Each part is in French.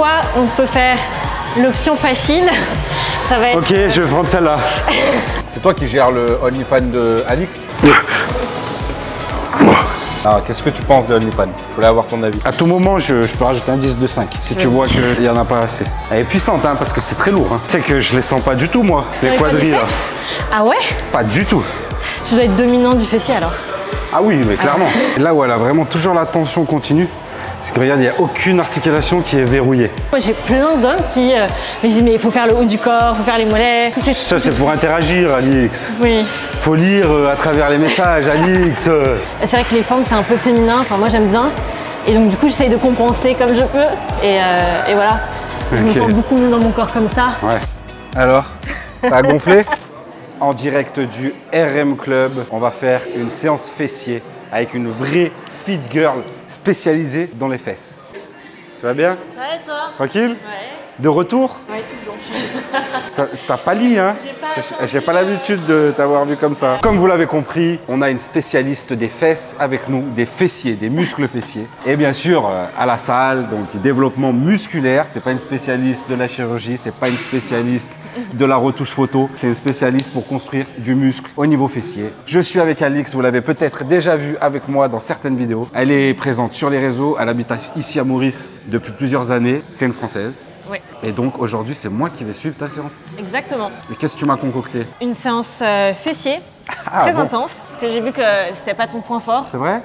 soit on peut faire l'option facile. Ça va être... Ok, je vais prendre celle-là. C'est toi qui gères le OnlyFans de Alix? Alors, qu'est-ce que tu penses de OnlyFans? Je voulais avoir ton avis. À tout moment, je peux rajouter un 10 de 5 si tu vois qu'il n'y en a pas assez. Elle est puissante, hein, parce que c'est très lourd. Hein. C'est que je les sens pas du tout, moi, les quadrilles là. Ah ouais? Pas du tout. Tu dois être dominant du fessier alors. Ah oui, mais clairement. Là où elle a vraiment toujours la tension continue, c'est que regarde, il n'y a aucune articulation qui est verrouillée. Moi j'ai plein d'hommes qui me disent mais il faut faire le haut du corps, il faut faire les mollets. Ça c'est pour interagir, Alix. Oui. Faut lire à travers les messages, Alix. C'est vrai que les formes c'est un peu féminin, enfin moi j'aime bien. Et donc du coup j'essaye de compenser comme je peux. Et voilà, je me sens beaucoup mieux dans mon corps comme ça. Ouais. Alors, ça a gonflé? En direct du RM Club, on va faire une séance fessier avec une vraie fit girl spécialisée dans les fesses. Tu vas bien? Ça va et toi? Tranquille? Ouais. De retour? Ouais, toute blanche. T'as pâli, hein? J'ai pas l'habitude de t'avoir vu comme ça. Comme vous l'avez compris, on a une spécialiste des fesses avec nous, des fessiers, des muscles fessiers. Et bien sûr, à la salle, donc développement musculaire. C'est pas une spécialiste de la chirurgie, c'est pas une spécialiste de la retouche photo. C'est une spécialiste pour construire du muscle au niveau fessier. Je suis avec Alix, vous l'avez peut-être déjà vu avec moi dans certaines vidéos. Elle est présente sur les réseaux, elle habite ici à Maurice depuis plusieurs années. C'est une Française. Oui. Et donc aujourd'hui, c'est moi qui vais suivre ta séance. Exactement. Et qu'est-ce que tu m'as concocté? Une séance fessier, très intense, parce que j'ai vu que c'était pas ton point fort. C'est vrai?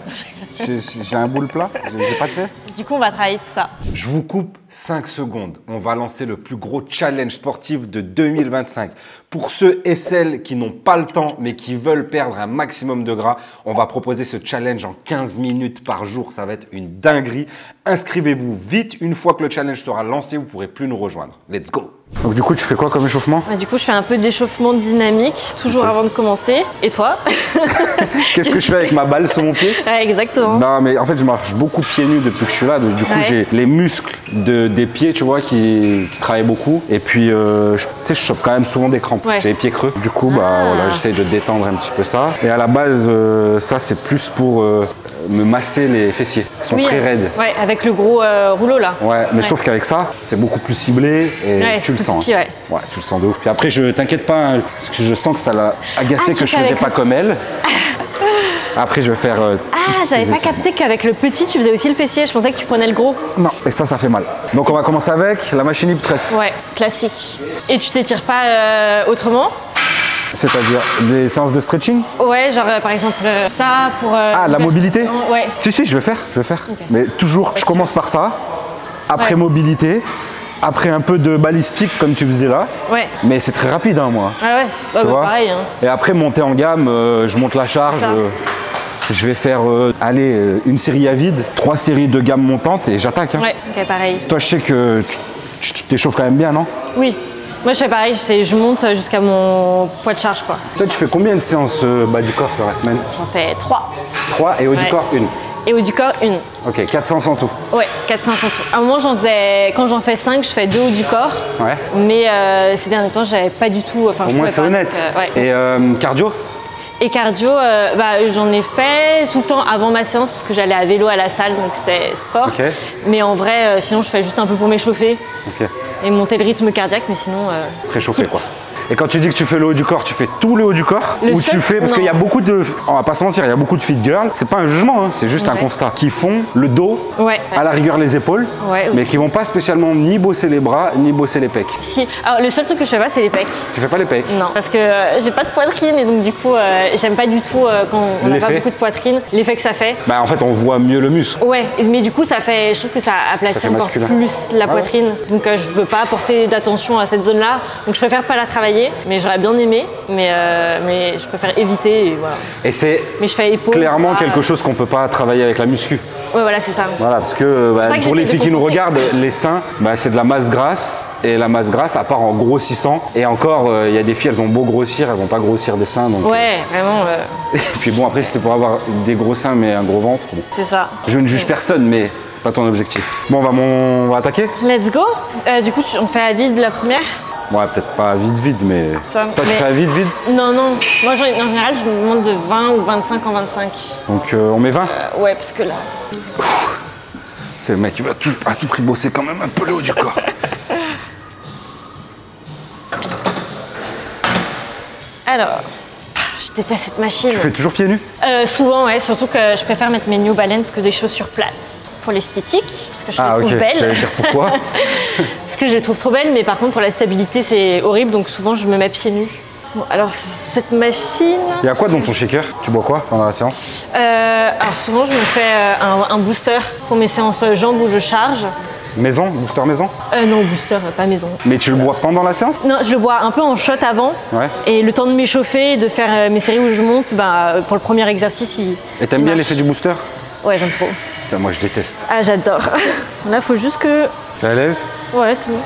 J'ai un boule plat, j'ai pas de fesses. Du coup, on va travailler tout ça. Je vous coupe 5 secondes. On va lancer le plus gros challenge sportif de 2025. Pour ceux et celles qui n'ont pas le temps, mais qui veulent perdre un maximum de gras, on va proposer ce challenge en 15 minutes par jour. Ça va être une dinguerie. Inscrivez-vous vite. Une fois que le challenge sera lancé, vous ne pourrez plus nous rejoindre. Let's go! Donc du coup, tu fais quoi comme échauffement? Du coup, je fais un peu d'échauffement dynamique, toujours avant de commencer. Et toi? Qu'est-ce que je fais avec ma balle sur mon pied? Ouais, exactement. Non, mais en fait, je marche beaucoup pieds nus depuis que je suis là. Du coup, j'ai les muscles des pieds, tu vois, qui travaillent beaucoup. Et puis, tu sais, je chope quand même souvent des crampes. Ouais. J'ai les pieds creux. Du coup, voilà, j'essaye de détendre un petit peu ça. Et à la base, ça, c'est plus pour me masser les fessiers. Ils sont très raides. Ouais, avec le gros rouleau là. Ouais, mais sauf qu'avec ça, c'est beaucoup plus ciblé et tu le sens. Petit, ouais, tu le sens de ouf. Puis après, t'inquiète pas, hein, parce que je sens que ça l'a agacé que je faisais pas comme elle. Après, je vais faire. J'avais pas capté qu'avec le petit, tu faisais aussi le fessier. Je pensais que tu prenais le gros. Non, et ça fait mal. Donc, on va commencer avec la machine hip thrust. Ouais, classique. Et tu t'étires pas autrement? C'est-à-dire des séances de stretching? Ouais, genre par exemple ça pour. La mobilité? Ouais. Si, je vais faire. Okay. Mais toujours, je commence par ça. Après mobilité. Après un peu de balistique comme tu faisais là. Ouais. Mais c'est très rapide, hein, moi. Ah ouais, tu vois pareil. Hein. Et après, monter en gamme, je monte la charge. Je vais faire une série à vide, 3 séries de gamme montante et j'attaque. Hein. Ouais, ok, pareil. Toi, je sais que tu t'échauffes quand même bien, non? Oui. Moi, je fais pareil, je monte jusqu'à mon poids de charge, quoi. Toi, tu fais combien de séances bas du corps dans la semaine? J'en fais 3. 3 et haut du corps, 1? Et haut du corps, 1. Ok, 400 en tout. Ouais, 400 en tout. À un moment, quand j'en fais 5, je fais 2 haut du corps. Ouais. Mais ces derniers temps, j'avais pas du tout. Au moins, c'est honnête. Et cardio? Et cardio, j'en ai fait tout le temps avant ma séance parce que j'allais à vélo à la salle, donc c'était sport. Okay. Mais en vrai, sinon, je fais juste un peu pour m'échauffer et monter le rythme cardiaque, mais sinon. Réchauffer, quoi. Et quand tu dis que tu fais le haut du corps, tu fais tout le haut du corps? Ou tu fais, parce qu'il y a beaucoup de, on va pas se mentir, il y a beaucoup de fit girls, c'est pas un jugement, hein, c'est juste un constat, qui font le dos, à la rigueur les épaules, mais qui vont pas spécialement ni bosser les bras, ni bosser les pecs. Si, alors le seul truc que je fais pas, c'est les pecs. Tu fais pas les pecs? Non, parce que j'ai pas de poitrine et donc du coup, j'aime pas du tout quand on n'a pas beaucoup de poitrine, l'effet que ça fait. Bah en fait, on voit mieux le muscle. Ouais, mais du coup, ça fait, je trouve que ça aplatit encore plus la poitrine, donc je veux pas apporter d'attention à cette zone-là, donc je préfère pas la travailler, mais j'aurais bien aimé, mais je préfère éviter et voilà. Et c'est clairement quelque chose qu'on peut pas travailler avec la muscu. Ouais, voilà, c'est ça. Voilà, parce que pour les filles qui nous regardent, les seins, c'est de la masse grasse, et la masse grasse, à part en grossissant, et encore, il y a des filles, elles ont beau grossir, elles vont pas grossir des seins. Donc, ouais, vraiment. Et puis bon, après, si c'est pour avoir des gros seins, mais un gros ventre, bon. C'est ça. Je ne juge personne, mais c'est pas ton objectif. Bon, on va attaquer? Let's go. Du coup, on fait à vide la première. Ouais, peut-être pas vide, mais... Toi, tu fais à vide? Non. Moi, en général, je me monte de 20 ou 25 en 25. Donc, on met 20? Ouais, parce que là... C'est le mec qui va à tout prix bosser quand même un peu le haut du corps. Alors, je déteste cette machine. Tu fais toujours pieds nus? Souvent, ouais. Surtout que je préfère mettre mes New Balance que des chaussures plates. Pour l'esthétique, parce que je les trouve belles. J'allais dire pourquoi. Parce que je les trouve trop belles, mais par contre, pour la stabilité, c'est horrible. Donc souvent, je me mets pieds nus. Bon, alors, cette machine... Il y a quoi dans ton shaker? Tu bois quoi pendant la séance? Alors souvent, je me fais un booster pour mes séances jambes où je charge. Maison? Booster maison? Non, booster, pas maison. Mais tu le bois pendant la séance? Non, je le bois un peu en shot avant. Ouais. Et le temps de m'échauffer et de faire mes séries où je monte, bah, pour le premier exercice, Et t'aimes bien l'effet du booster? Ouais, j'aime trop. Putain, moi, je déteste. Ah, j'adore. Là, faut juste que... T'es à l'aise? Ouais, c'est bon.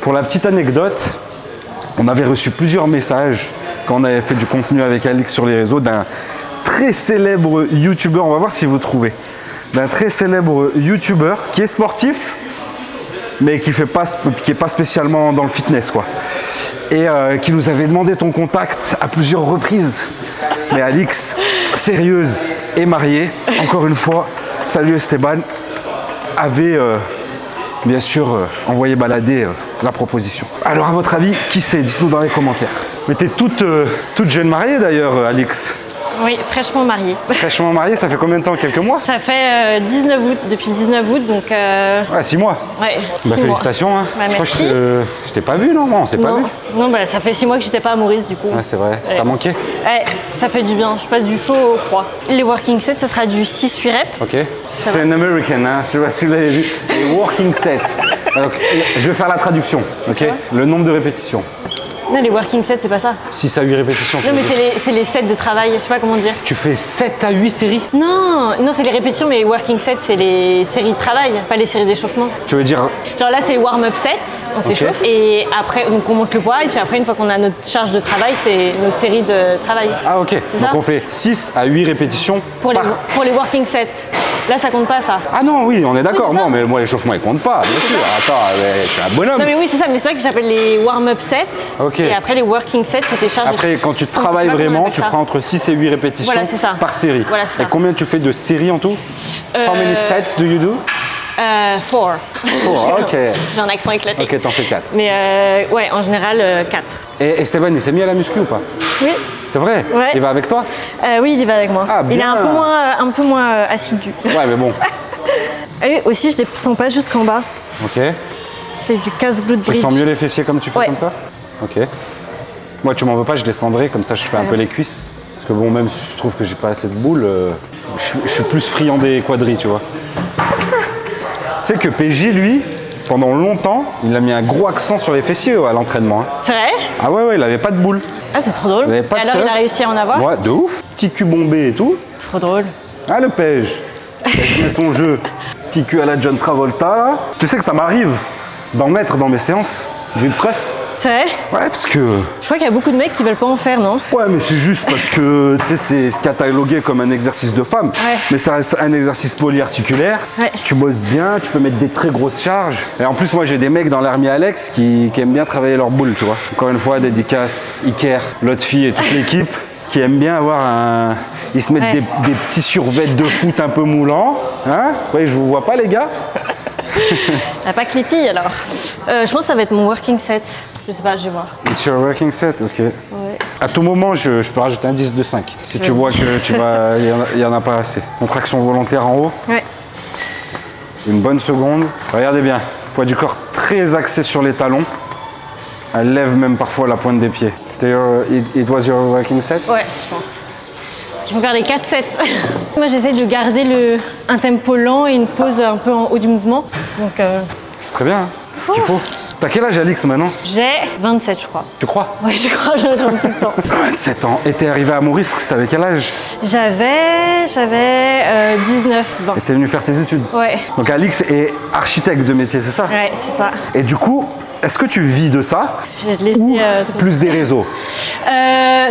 Pour la petite anecdote, on avait reçu plusieurs messages quand on avait fait du contenu avec Alix sur les réseaux d'un très célèbre youtubeur, on va voir si vous trouvez, d'un très célèbre youtubeur qui est sportif, mais qui est pas spécialement dans le fitness, quoi. Et qui nous avait demandé ton contact à plusieurs reprises. Mais Alix, sérieuse et mariée, encore une fois, salut Esteban, avait bien sûr envoyé balader la proposition. Alors à votre avis, qui c'est? Dites-nous dans les commentaires. Mais t'es toute jeune mariée d'ailleurs, Alix. Oui, fraîchement mariée. Fraîchement mariée, ça fait combien de temps? Quelques mois? Ça fait 19 août, depuis le 19 août, donc... Ouais, 6 mois. Ouais, bah, 6 félicitations. Mois. Hein. Bah, je crois que je t'ai pas vu, non? On s'est pas vu. Non, bah, ça fait 6 mois que j'étais pas à Maurice, du coup. Ouais, c'est vrai. Ça t'a manqué? Ouais, ça fait du bien. Je passe du chaud au froid. Les working sets, ça sera du 6-8 reps. Ok. C'est un American, hein. Je sais pas si vous l'avez vu. Les working sets. Donc, je vais faire la traduction, ok? Le nombre de répétitions. Non, les working sets, c'est pas ça. 6 à 8 répétitions. Non, mais c'est les sets de travail, je sais pas comment dire. Tu fais 7 à 8 séries? Non, c'est les répétitions, mais les working sets, c'est les séries de travail, pas les séries d'échauffement. Tu veux dire... Genre là, c'est les warm-up sets, on s'échauffe, et après, donc on monte le poids, et puis après, une fois qu'on a notre charge de travail, c'est nos séries de travail. Ah, ok. Donc on fait 6 à 8 répétitions pour les working sets. Là, ça compte pas, ça. Ah non, oui, on est d'accord. Oui, non, mais moi, l'échauffement, il compte pas, bien sûr. Attends, je suis un bonhomme. Non, mais oui, c'est ça. Mais c'est ça que j'appelle les warm-up sets. Ok. Et après, les working sets, c'est tes charges. Après, quand tu travailles vraiment, tu feras entre 6 et 8 répétitions par série. Voilà, c'est ça. Et combien tu fais de séries en tout? How many sets do you do? 4. 4, ok. J'ai un accent éclaté. Ok, t'en fais 4. Mais ouais, en général, 4. Et Esteban, il s'est mis à la muscu ou pas? Oui. C'est vrai? Ouais. Il va avec toi? Oui, il va avec moi. Ah, bien. Il est un peu moins assidu. Ouais, mais bon. Et aussi, je descends pas jusqu'en bas. Ok. C'est du casse-glute bridge. Tu sens mieux les fessiers comme tu fais comme ça? Ok. Moi, tu m'en veux pas, je descendrai, comme ça je fais un peu les cuisses. Parce que bon, même si je trouve que j'ai pas assez de boules, je suis plus friand des quadris, tu vois. Tu sais que PJ, lui, pendant longtemps, il a mis un gros accent sur les fessiers à l'entraînement. Hein. C'est vrai? Ah ouais, il avait pas de boules. Ah, c'est trop drôle. Il avait pas de alors, il a réussi à en avoir? Ouais, de ouf. Petit cul bombé et tout. Trop drôle. Ah, le pège. Il met son jeu. Petit cul à la John Travolta, là. Tu sais que ça m'arrive d'en mettre dans mes séances du thrust. C'est vrai? Ouais, parce que... Je crois qu'il y a beaucoup de mecs qui veulent pas en faire, non? Ouais, mais c'est juste parce que, tu sais, c'est catalogué comme un exercice de femme. Ouais. Mais ça reste un exercice polyarticulaire. Ouais. Tu bosses bien, tu peux mettre des très grosses charges. Et en plus, moi, j'ai des mecs dans l'armée Alex qui aiment bien travailler leurs boules, tu vois. Encore une fois, dédicace, Iker, l'autre fille et toute l'équipe qui aiment bien avoir un... Ils se mettent des petits survêtements de foot un peu moulants. Hein? Ouais, je vous vois pas, les gars. T'as pas que les filles, alors. Je pense que ça va être mon working set. Je sais pas, je vais voir. It's your working set, ok. Ouais. À tout moment, je peux rajouter un 10 de 5. Si tu vois que il y en a pas assez. Contraction volontaire en haut. Ouais. Une bonne seconde. Regardez bien. Poids du corps très axé sur les talons. Elle lève même parfois la pointe des pieds. It was your working set? Ouais, je pense. Parce qu'il faut faire les 4 sets. Moi, j'essaie de garder un tempo lent et une pause un peu en haut du mouvement. Donc. C'est très bien. Hein. C'est ce qu'il faut. T'as quel âge, Alix, maintenant? J'ai 27, je crois. Tu crois? Ouais, je crois, je le trompe tout le temps. 27 ans. Et t'es arrivé à Maurice, t'avais quel âge? J'avais 19, 20. Et t'es venu faire tes études? Ouais. Donc Alix est architecte de métier, c'est ça? Ouais, c'est ça. Et du coup, est-ce que tu vis de ça? Je vais te laisser, ou plus des réseaux?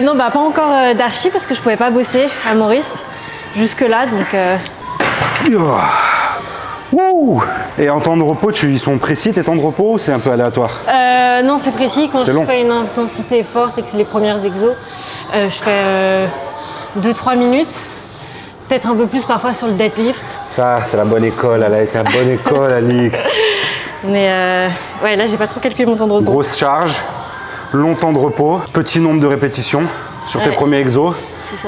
Non, bah pas encore d'archi parce que je pouvais pas bosser à Maurice jusque-là, donc... Wouh! Et en temps de repos, ils sont précis tes temps de repos ou c'est un peu aléatoire? Non, c'est précis. Quand je fais une intensité forte et que c'est les premières exos, je fais 2-3 minutes. peut-être un peu plus parfois sur le deadlift. Ça, c'est la bonne école, elle a été à bonne école, Alix. Mais ouais, là, j'ai pas trop calculé mon temps de repos. Grosse charge, long temps de repos, petit nombre de répétitions sur tes premiers exos.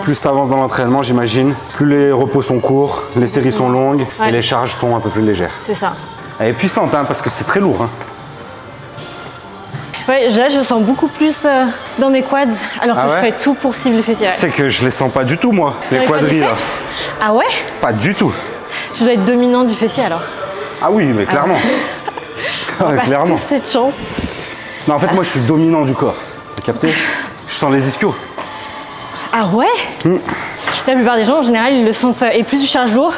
Plus tu avances dans l'entraînement, j'imagine, plus les repos sont courts, les séries sont longues et les charges sont un peu plus légères. C'est ça. Elle est puissante, hein, parce que c'est très lourd. Hein. Ouais, là, je sens beaucoup plus dans mes quads, alors que je fais tout pour cibler le fessier. Tu sais que je les sens pas du tout, moi, les quadris, là. Ah ouais? Pas du tout. Tu dois être dominant du fessier, alors. Ah oui, mais clairement. On passe tous cette chance. Non, en fait, moi, je suis dominant du corps. T'as capté? Je sens les ischios. Ah ouais? La plupart des gens, en général, ils le sentent. Et plus tu charges lourd,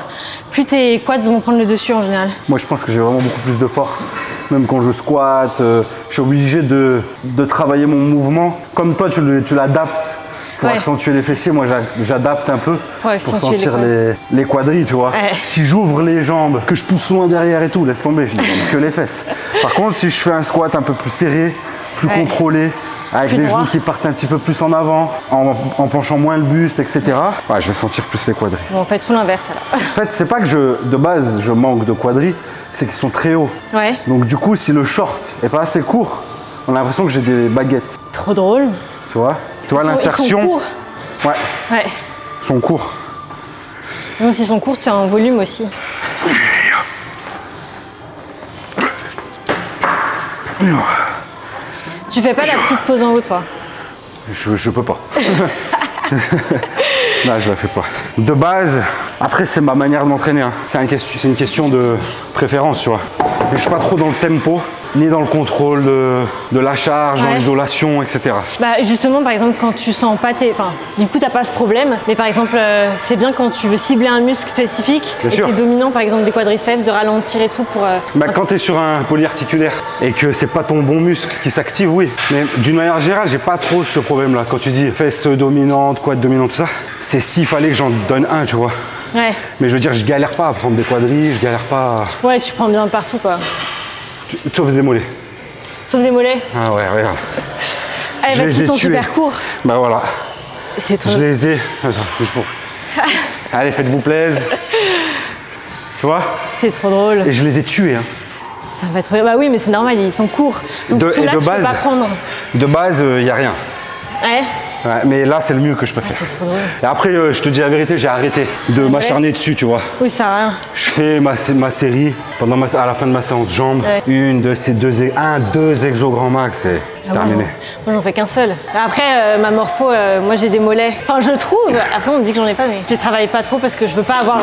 plus tes quads vont prendre le dessus, en général. Moi, je pense que j'ai vraiment beaucoup plus de force. Même quand je squatte, je suis obligé de travailler mon mouvement. Comme toi, tu l'adaptes pour accentuer les fessiers. Moi, j'adapte un peu pour sentir les quadris, tu vois. Ouais. Si j'ouvre les jambes, que je pousse loin derrière et tout, laisse tomber, je ne que les fesses. Par contre, si je fais un squat un peu plus serré, plus contrôlé, avec les genoux qui partent un petit peu plus en avant, en penchant moins le buste, etc. Ouais, je vais sentir plus les quadris. Bon, on fait tout l'inverse alors. En fait, c'est pas que de base je manque de quadris, c'est qu'ils sont très hauts. Ouais. Donc du coup, si le short est pas assez court, on a l'impression que j'ai des baguettes. Trop drôle. Tu vois l'insertion. Ils sont courts. Ouais. Ils sont courts. Donc s'ils sont courts, tu as un volume aussi. Tu fais pas la petite pause en haut, toi? Je peux pas. Non, je la fais pas. De base, après c'est ma manière de m'entraîner. Hein. C'est une question de préférence, tu vois. Je suis pas trop dans le tempo, ni dans le contrôle de la charge, dans l'isolation, etc. Bah justement, par exemple, quand tu sens pas tes... Enfin, du coup, t'as pas ce problème. Mais par exemple, c'est bien quand tu veux cibler un muscle spécifique et t'es dominant, par exemple, des quadriceps, de ralentir et tout pour... Bah, quand t'es sur un polyarticulaire et que c'est pas ton bon muscle qui s'active, oui. Mais d'une manière générale, j'ai pas trop ce problème-là. Quand tu dis fesses dominantes, quad dominante, tout ça, c'est s'il fallait que j'en donne un, tu vois. Ouais. Mais je veux dire, je galère pas à prendre des quadris, je galère pas à... Ouais, tu prends bien partout, quoi. Sauf des mollets. Sauf des mollets? Ah ouais, regarde. Parce qu'ils sont super courts. Bah voilà. C'est trop... Je les ai... Attends, bouge pas. Allez, faites-vous plaisir. Tu vois? C'est trop drôle. Et je les ai tués. Hein. Ça va être... Bah oui, mais c'est normal, ils sont courts. Donc tout là, tu peux pas prendre. De base, il n'y a rien. Ouais. Ouais, mais là, c'est le mieux que je peux faire. C'est trop drôle. Et après, je te dis la vérité, j'ai arrêté de m'acharner dessus, tu vois. Oui, ça va rien. Je fais ma série à la fin de ma séance jambes. Ouais. Deux exos grand max et terminé. Moi, j'en fais qu'un seul. Après, ma morpho, moi, j'ai des mollets. Enfin, je trouve. Après, on me dit que j'en ai pas, mais je travaille pas trop parce que je veux pas avoir...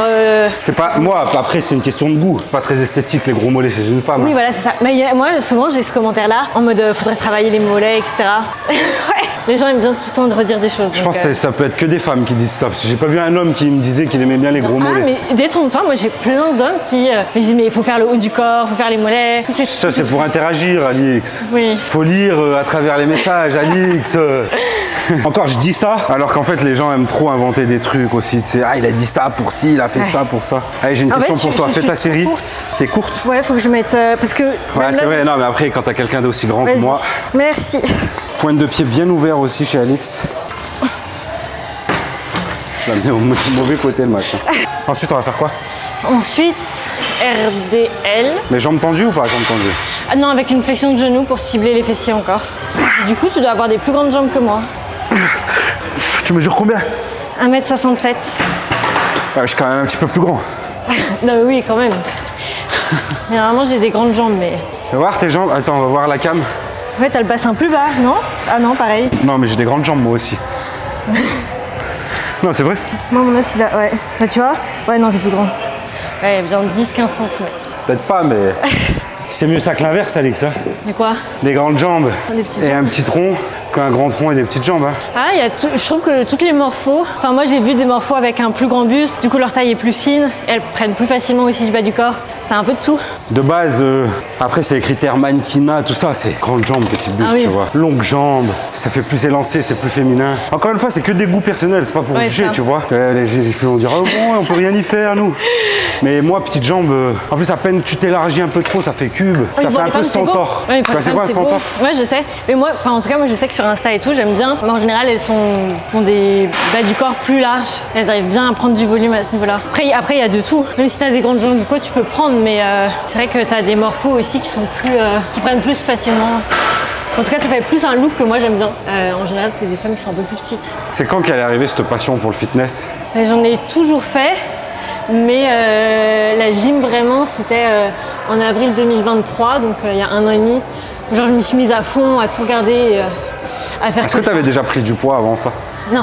C'est pas... Moi, après, c'est une question de goût. C'est pas très esthétique, les gros mollets chez une femme. Oui, voilà, c'est ça. Mais moi, souvent, j'ai ce commentaire-là, en mode, faudrait travailler les mollets, etc. Ouais. Les gens aiment bien tout le temps de redire des choses. Je pense que ça peut être que des femmes qui disent ça. Parce que j'ai pas vu un homme qui me disait qu'il aimait bien les gros mollets. Mais détrompe-toi, moi j'ai plein d'hommes qui me disent mais il faut faire le haut du corps, il faut faire les mollets. Ça c'est pour interagir, Alix. Oui. Faut lire à travers les messages, Alix. Encore je dis ça, alors qu'en fait les gens aiment trop inventer des trucs aussi. Tu sais, il a dit ça pour ci, il a fait ça pour ça. Allez, j'ai une question pour toi. Fais ta série. T'es courte? Ouais, faut que je mette parce que. Ouais, c'est vrai. Non, mais après quand t'as quelqu'un d'aussi grand que moi. Merci. Pointe de pied bien ouvert aussi chez Alix. Je l'ai amené au mauvais côté le match. Ensuite, on va faire quoi? Ensuite, RDL. Mais jambes tendues ou pas jambes tendues? Ah non, avec une flexion de genou pour cibler les fessiers encore. Du coup, tu dois avoir des plus grandes jambes que moi. Tu mesures combien? 1m67. Ouais, je suis quand même un petit peu plus grand. Non, oui, quand même. Mais normalement, j'ai des grandes jambes, mais... Tu vas voir tes jambes? Attends, on va voir la cam. Ouais, t'as le bassin plus bas, non? Ah non, pareil. Non, mais j'ai des grandes jambes, moi aussi. Non, c'est vrai? Moi, mon os, il a... Ouais. Là, tu vois? Ouais, non, c'est plus grand. Ouais, bien 10-15 cm. Peut-être pas, mais... C'est mieux ça que l'inverse, Alix. Hein? De quoi? Des grandes jambes et un petit tronc qu'un grand tronc et des petites jambes. Hein. Ah, je trouve que toutes les morphos... Enfin, moi, j'ai vu des morphos avec un plus grand buste. Du coup, leur taille est plus fine. Et elles prennent plus facilement aussi du bas du corps. T'as un peu de tout. De base, après c'est les critères mannequinat, tout ça, c'est grande jambe, petit buste, tu vois. Longue jambe, ça fait plus élancé, c'est plus féminin. Encore une fois, c'est que des goûts personnels, c'est pas pour juger, tu vois. Les filles vont dire, oh bon, on peut rien y faire, nous. Mais moi, petite jambe, en plus, à peine tu t'élargis un peu trop, ça fait cube, ça fait un peu centaure. C'est quoi un centaure? Ouais, je sais. Mais moi, en tout cas, moi, je sais que sur Insta et tout, j'aime bien. Mais en général, elles ont des bas du corps plus larges. Elles arrivent bien à prendre du volume à ce niveau-là. Après, il y a de tout. Même si t'as des grandes jambes ou quoi, tu peux prendre. Mais c'est vrai que t'as des morphos aussi qui sont plus, qui prennent plus facilement. En tout cas, ça fait plus un look que moi j'aime bien. En général, c'est des femmes qui sont un peu plus petites. C'est quand qu'elle est arrivée cette passion pour le fitness? J'en ai toujours fait. Mais la gym vraiment c'était en avril 2023, donc il y a 1 an et demi. Genre je me suis mise à fond, à tout regarder, à faire. Est-ce que tu avais déjà pris du poids avant ça? Non.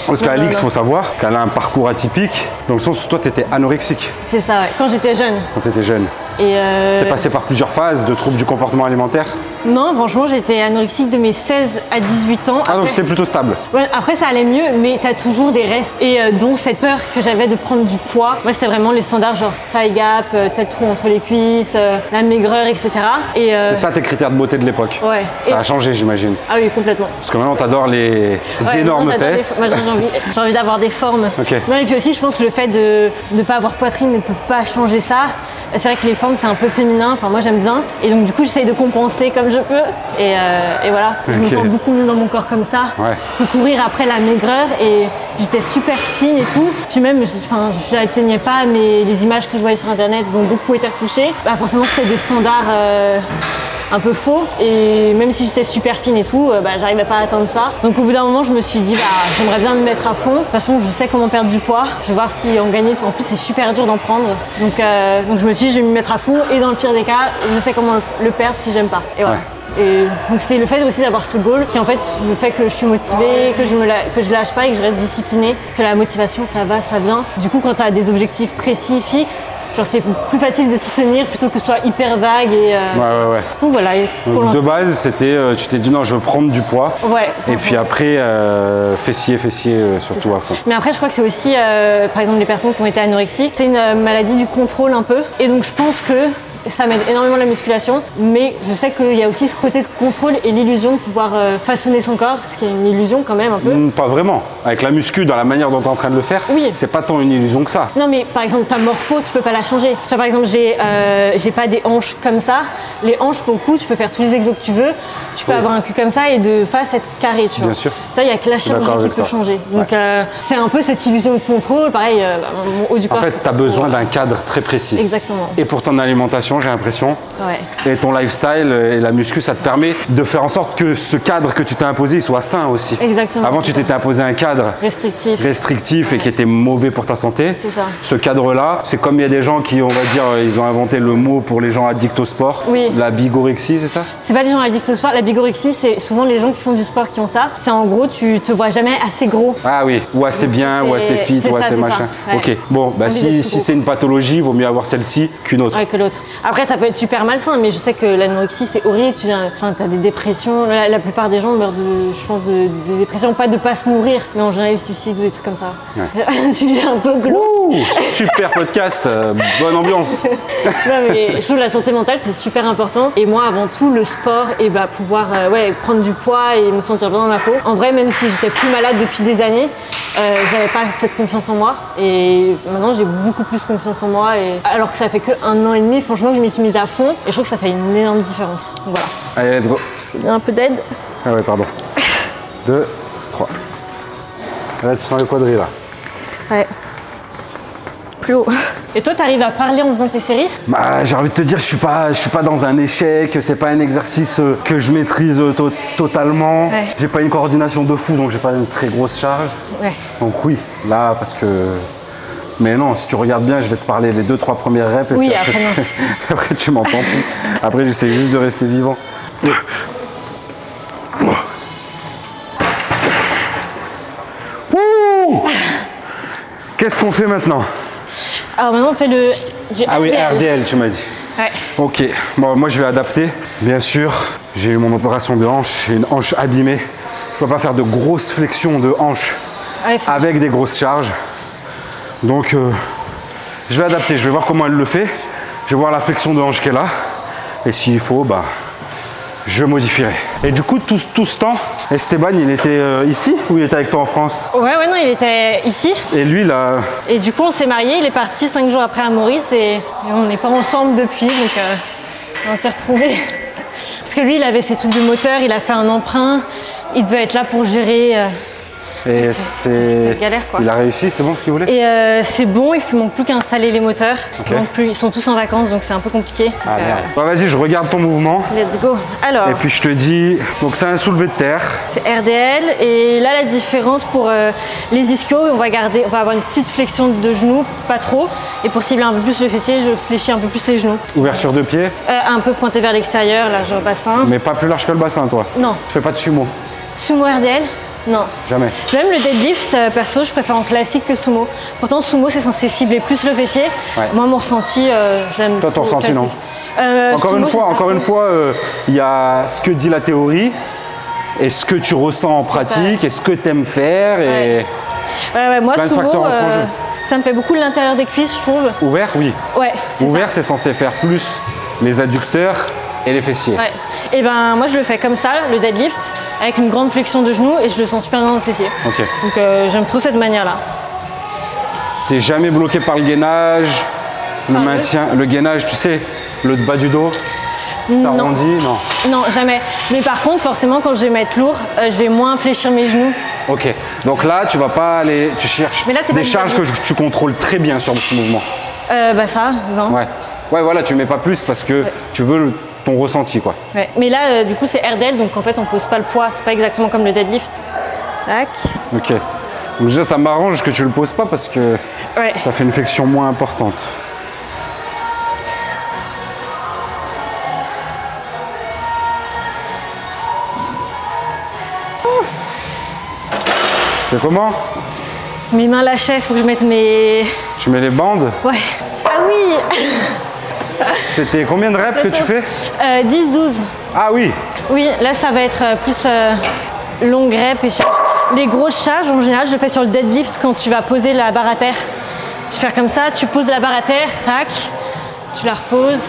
Parce qu'Alix, il faut savoir qu'elle a un parcours atypique, dans le sens où toi tu étais anorexique. C'est ça, ouais. Quand j'étais jeune. Quand tu étais jeune. Et t'es passé par plusieurs phases de troubles du comportement alimentaire? Non, franchement, j'étais anorexique de mes 16 à 18 ans. Ah, donc c'était plutôt stable? Ouais, après ça allait mieux, mais t'as toujours des restes. Et dont cette peur que j'avais de prendre du poids. Moi, c'était vraiment les standards, genre taille gap, tu sais, le trou entre les cuisses, la maigreur, etc. C'était ça tes critères de beauté de l'époque? Ouais. Ça a changé, j'imagine. Ah oui, complètement. Parce que maintenant, t'adores les énormes fesses. Moi, j'ai envie d'avoir des formes. Okay. Non, et puis aussi, je pense que le fait de ne pas avoir de poitrine ne peut pas changer ça. C'est vrai que les formes, c'est un peu féminin. Enfin, moi, j'aime bien. Et donc, du coup, j'essaye de compenser comme je peux. Et voilà, je me sens beaucoup mieux dans mon corps comme ça. Que courir après la maigreur. Et j'étais super fine et tout. Puis même, je n'atteignais pas les images que je voyais sur Internet, dont beaucoup étaient retouchées. Bah, forcément, c'était des standards un peu faux. Et même si j'étais super fine et tout, j'arrivais pas à atteindre ça. Donc, au bout d'un moment, je me suis dit, j'aimerais bien me mettre à fond. De toute façon, je sais comment perdre du poids. Je vais voir si en gagner. En plus, c'est super dur d'en prendre. Donc, je me suis dit, je vais me mettre à fond. Et dans le pire des cas, je sais comment le perdre si j'aime pas. Et voilà. Et donc c'est le fait aussi d'avoir ce goal qui en fait le fait que je suis motivée, que je lâche pas et que je reste disciplinée. Parce que la motivation ça va, ça vient. Du coup quand tu as des objectifs précis, fixes, genre c'est plus facile de s'y tenir plutôt que ce soit hyper vague et Donc voilà. Donc, de base c'était, tu t'es dit non je veux prendre du poids. Ouais. Et puis après fessier surtout à fond. Mais après je crois que c'est aussi par exemple les personnes qui ont été anorexiques, c'est une maladie du contrôle un peu. Et donc je pense que ça m'aide énormément la musculation, mais je sais qu'il y a aussi ce côté de contrôle et l'illusion de pouvoir façonner son corps, ce qui est une illusion quand même un peu. Pas vraiment. Avec la muscu, dans la manière dont tu es en train de le faire, c'est pas tant une illusion que ça. Non mais par exemple ta morpho, tu peux pas la changer. Tu vois, par exemple j'ai pas des hanches comme ça. Les hanches pour le coup, tu peux faire tous les exos que tu veux. Tu peux avoir un cul comme ça et de face être carré, tu vois. Bien sûr. Ça, il y a que la chirurgie qui peut changer. Donc c'est un peu cette illusion de contrôle. Pareil, mon haut du corps. En fait, tu as besoin d'un cadre très précis. Exactement. Et pour ton alimentation, j'ai l'impression. Et ton lifestyle et la muscu, ça te permet de faire en sorte que ce cadre que tu t'es imposé, il soit sain aussi. Exactement. Avant, tu t'étais imposé un cadre restrictif et qui était mauvais pour ta santé. C'est ça. Ce cadre-là, c'est comme il y a des gens qui, on va dire, ils ont inventé le mot pour les gens addicts au sport. La bigorexie, c'est ça? C'est pas les gens addicts au sport. La bigorexie, c'est souvent les gens qui font du sport qui ont ça. C'est en gros, tu te vois jamais assez gros. Ah oui, ou assez bien, ou assez fit, ou assez machin. Ok, bon, si c'est une pathologie, il vaut mieux avoir celle-ci qu'une autre. Ouais, que l'autre. Après, ça peut être super malsain, mais je sais que l'anorexie, c'est horrible. Tu as des dépressions. La plupart des gens meurent de dépressions, pas de pas se nourrir, mais en général, ils se suicident ou des trucs comme ça. Je suis un peu glauque. Super podcast, bonne ambiance. Non, mais je trouve que la santé mentale, c'est super important. Et moi, avant tout, le sport et pouvoir prendre du poids et me sentir bien dans ma peau. En vrai, même si j'étais plus malade depuis des années, j'avais pas cette confiance en moi. Et maintenant, j'ai beaucoup plus confiance en moi. Alors que ça fait que 1 an et demi, franchement, que je m'y suis mise à fond. Et je trouve que ça fait une énorme différence. Donc voilà. Allez, let's go. Il y a un peu d'aide. Ah ouais, pardon. 2, 3. Là, tu sens le quadrille, là. Ouais. Plus haut. Et toi, tu arrives à parler en faisant tes séries? J'ai envie de te dire, je suis pas dans un échec, c'est pas un exercice que je maîtrise totalement. J'ai pas une coordination de fou, donc j'ai pas une très grosse charge. Donc oui, là, parce que... Mais non, si tu regardes bien, je vais te parler les 2-3 premières reps. Et puis après tu m'entends plus. Après, j'essaie juste de rester vivant. Qu'est-ce qu'on fait maintenant? Alors maintenant, on fait du RDL. Ah oui, RDL, tu m'as dit. Ok, bon, moi je vais adapter. Bien sûr, j'ai eu mon opération de hanche, j'ai une hanche abîmée. Je peux pas faire de grosses flexions de hanche avec des grosses charges. Donc Je vais adapter, je vais voir comment elle le fait. Je vais voir la flexion de hanche qu'elle a. Et s'il faut, bah, je modifierai. Et du coup, tout ce temps, Esteban, il était ici ou il était avec toi en France? Ouais, non, il était ici. Et lui, là... Et du coup, on s'est mariés. Il est parti 5 jours après à Maurice et on n'est pas ensemble depuis. Donc, on s'est retrouvés. Parce que lui, il avait ses trucs de moteur, il a fait un emprunt. Il devait être là pour gérer... Et c'est galère quoi. Il a réussi, c'est bon ce qu'il voulait? Et c'est bon, il ne manque plus qu'à installer les moteurs. Okay. Ils sont tous en vacances donc c'est un peu compliqué. Ah, bah, vas-y, je regarde ton mouvement. Let's go. Alors. Et puis je te dis, donc c'est un soulevé de terre. C'est RDL et là la différence pour les ischios, on va avoir une petite flexion de genoux, pas trop. Et pour cibler un peu plus le fessier, je fléchis un peu plus les genoux. Ouverture de pied? Un peu pointé vers l'extérieur, largeur bassin. Mais pas plus large que le bassin toi? Non. Tu fais pas de sumo? Sumo RDL? Non. Jamais. Même le deadlift, perso, je préfère en classique que sumo. Pourtant, sumo, c'est censé cibler plus le fessier. Ouais. Moi, mon ressenti, j'aime. Toi, ton ressenti, non? Encore une fois, il y a ce que dit la théorie et ce que tu ressens en pratique et ce que tu aimes faire. Et moi, plein de sumo, facteurs en jeu. Ça me fait beaucoup l'intérieur des cuisses, je trouve. Ouvert, oui. Ouais. Ouvert, c'est censé faire plus les adducteurs et les fessiers. Ouais. Et ben moi je le fais comme ça, le deadlift, avec une grande flexion de genoux et je le sens super bien dans le fessier. Ok. Donc j'aime trop cette manière-là. T'es jamais bloqué par le gainage, le maintien, le gainage, tu sais, le bas du dos, s'arrondit, non? Non, jamais. Mais par contre, forcément, quand je vais mettre lourd, je vais moins fléchir mes genoux. Ok. Donc là, tu vas pas aller, tu cherches des charges que tu contrôles très bien sur ce mouvement. Bah ça, 20. Ouais, voilà, tu mets pas plus parce que tu veux ton ressenti quoi. Ouais. Mais là du coup c'est RDL donc en fait on pose pas le poids, c'est pas exactement comme le deadlift. Tac. Ok. Donc déjà ça m'arrange que tu le poses pas parce que ça fait une flexion moins importante. C'était comment? Mes mains lâchaient, faut que je mette mes... Tu mets les bandes? Ouais. Ah oui. C'était combien de reps que tu fais? 10-12. Ah oui. Oui, là ça va être plus longue rep et charge. Les grosses charges, en général, je le fais sur le deadlift quand tu vas poser la barre à terre. Je vais faire comme ça, tu poses la barre à terre, tac, tu la reposes.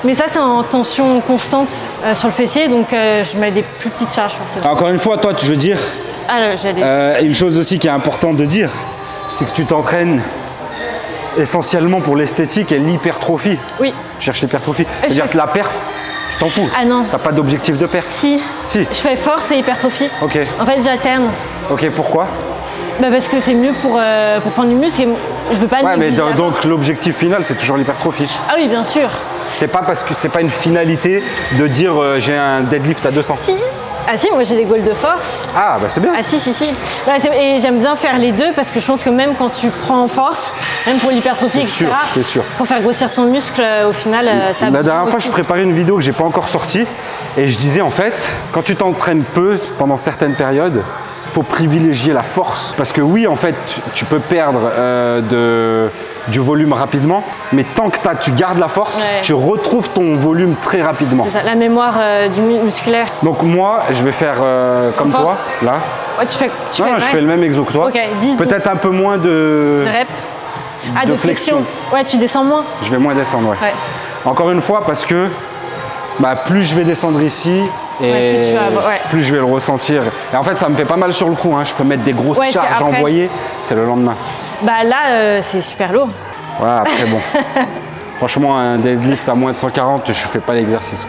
Mais ça, c'est en tension constante sur le fessier, donc je mets des plus petites charges forcément. Encore une fois, toi, tu veux dire, une chose aussi qui est importante de dire, c'est que tu t'entraînes essentiellement pour l'esthétique et l'hypertrophie. Oui. Tu cherches l'hypertrophie. C'est-à-dire que la perf, tu t'en fous. Ah non. T'as pas d'objectif de perf? Si. Je fais force et hypertrophie. Ok. En fait, j'alterne. Ok, pourquoi? Bah parce que c'est mieux pour prendre du muscle et je veux pas... Ouais, mais donc l'objectif final, c'est toujours l'hypertrophie. Ah oui, bien sûr. C'est pas parce que c'est pas une finalité de dire j'ai un deadlift à 200. Si. Ah si, moi j'ai des goals de force. Ah bah c'est bien. Ah si. Bah, et j'aime bien faire les deux parce que je pense que même quand tu prends en force, même pour l'hypertrophie, etc. C'est sûr. Pour faire grossir ton muscle, au final, t'as La dernière fois, je préparais une vidéo que j'ai pas encore sortie et je disais en fait, quand tu t'entraînes peu pendant certaines périodes, il faut privilégier la force. Parce que oui, en fait, tu peux perdre du volume rapidement, mais tant que tu gardes la force, tu retrouves ton volume très rapidement. C'est ça, la mémoire du musculaire. Donc moi, je vais faire comme toi, là. Ouais, tu fais je fais le même exo que toi. Okay, peut-être un peu moins de rep. Ah, de flexion. Ouais, tu descends moins. Je vais moins descendre, ouais. Encore une fois, parce que plus je vais descendre ici, et plus je vais le ressentir. Et en fait, ça me fait pas mal sur le coup. Hein. Je peux mettre des grosses charges envoyées. C'est le lendemain. Bah là, c'est super lourd. Ouais, après bon. Franchement, un deadlift à moins de 140, je fais pas l'exercice.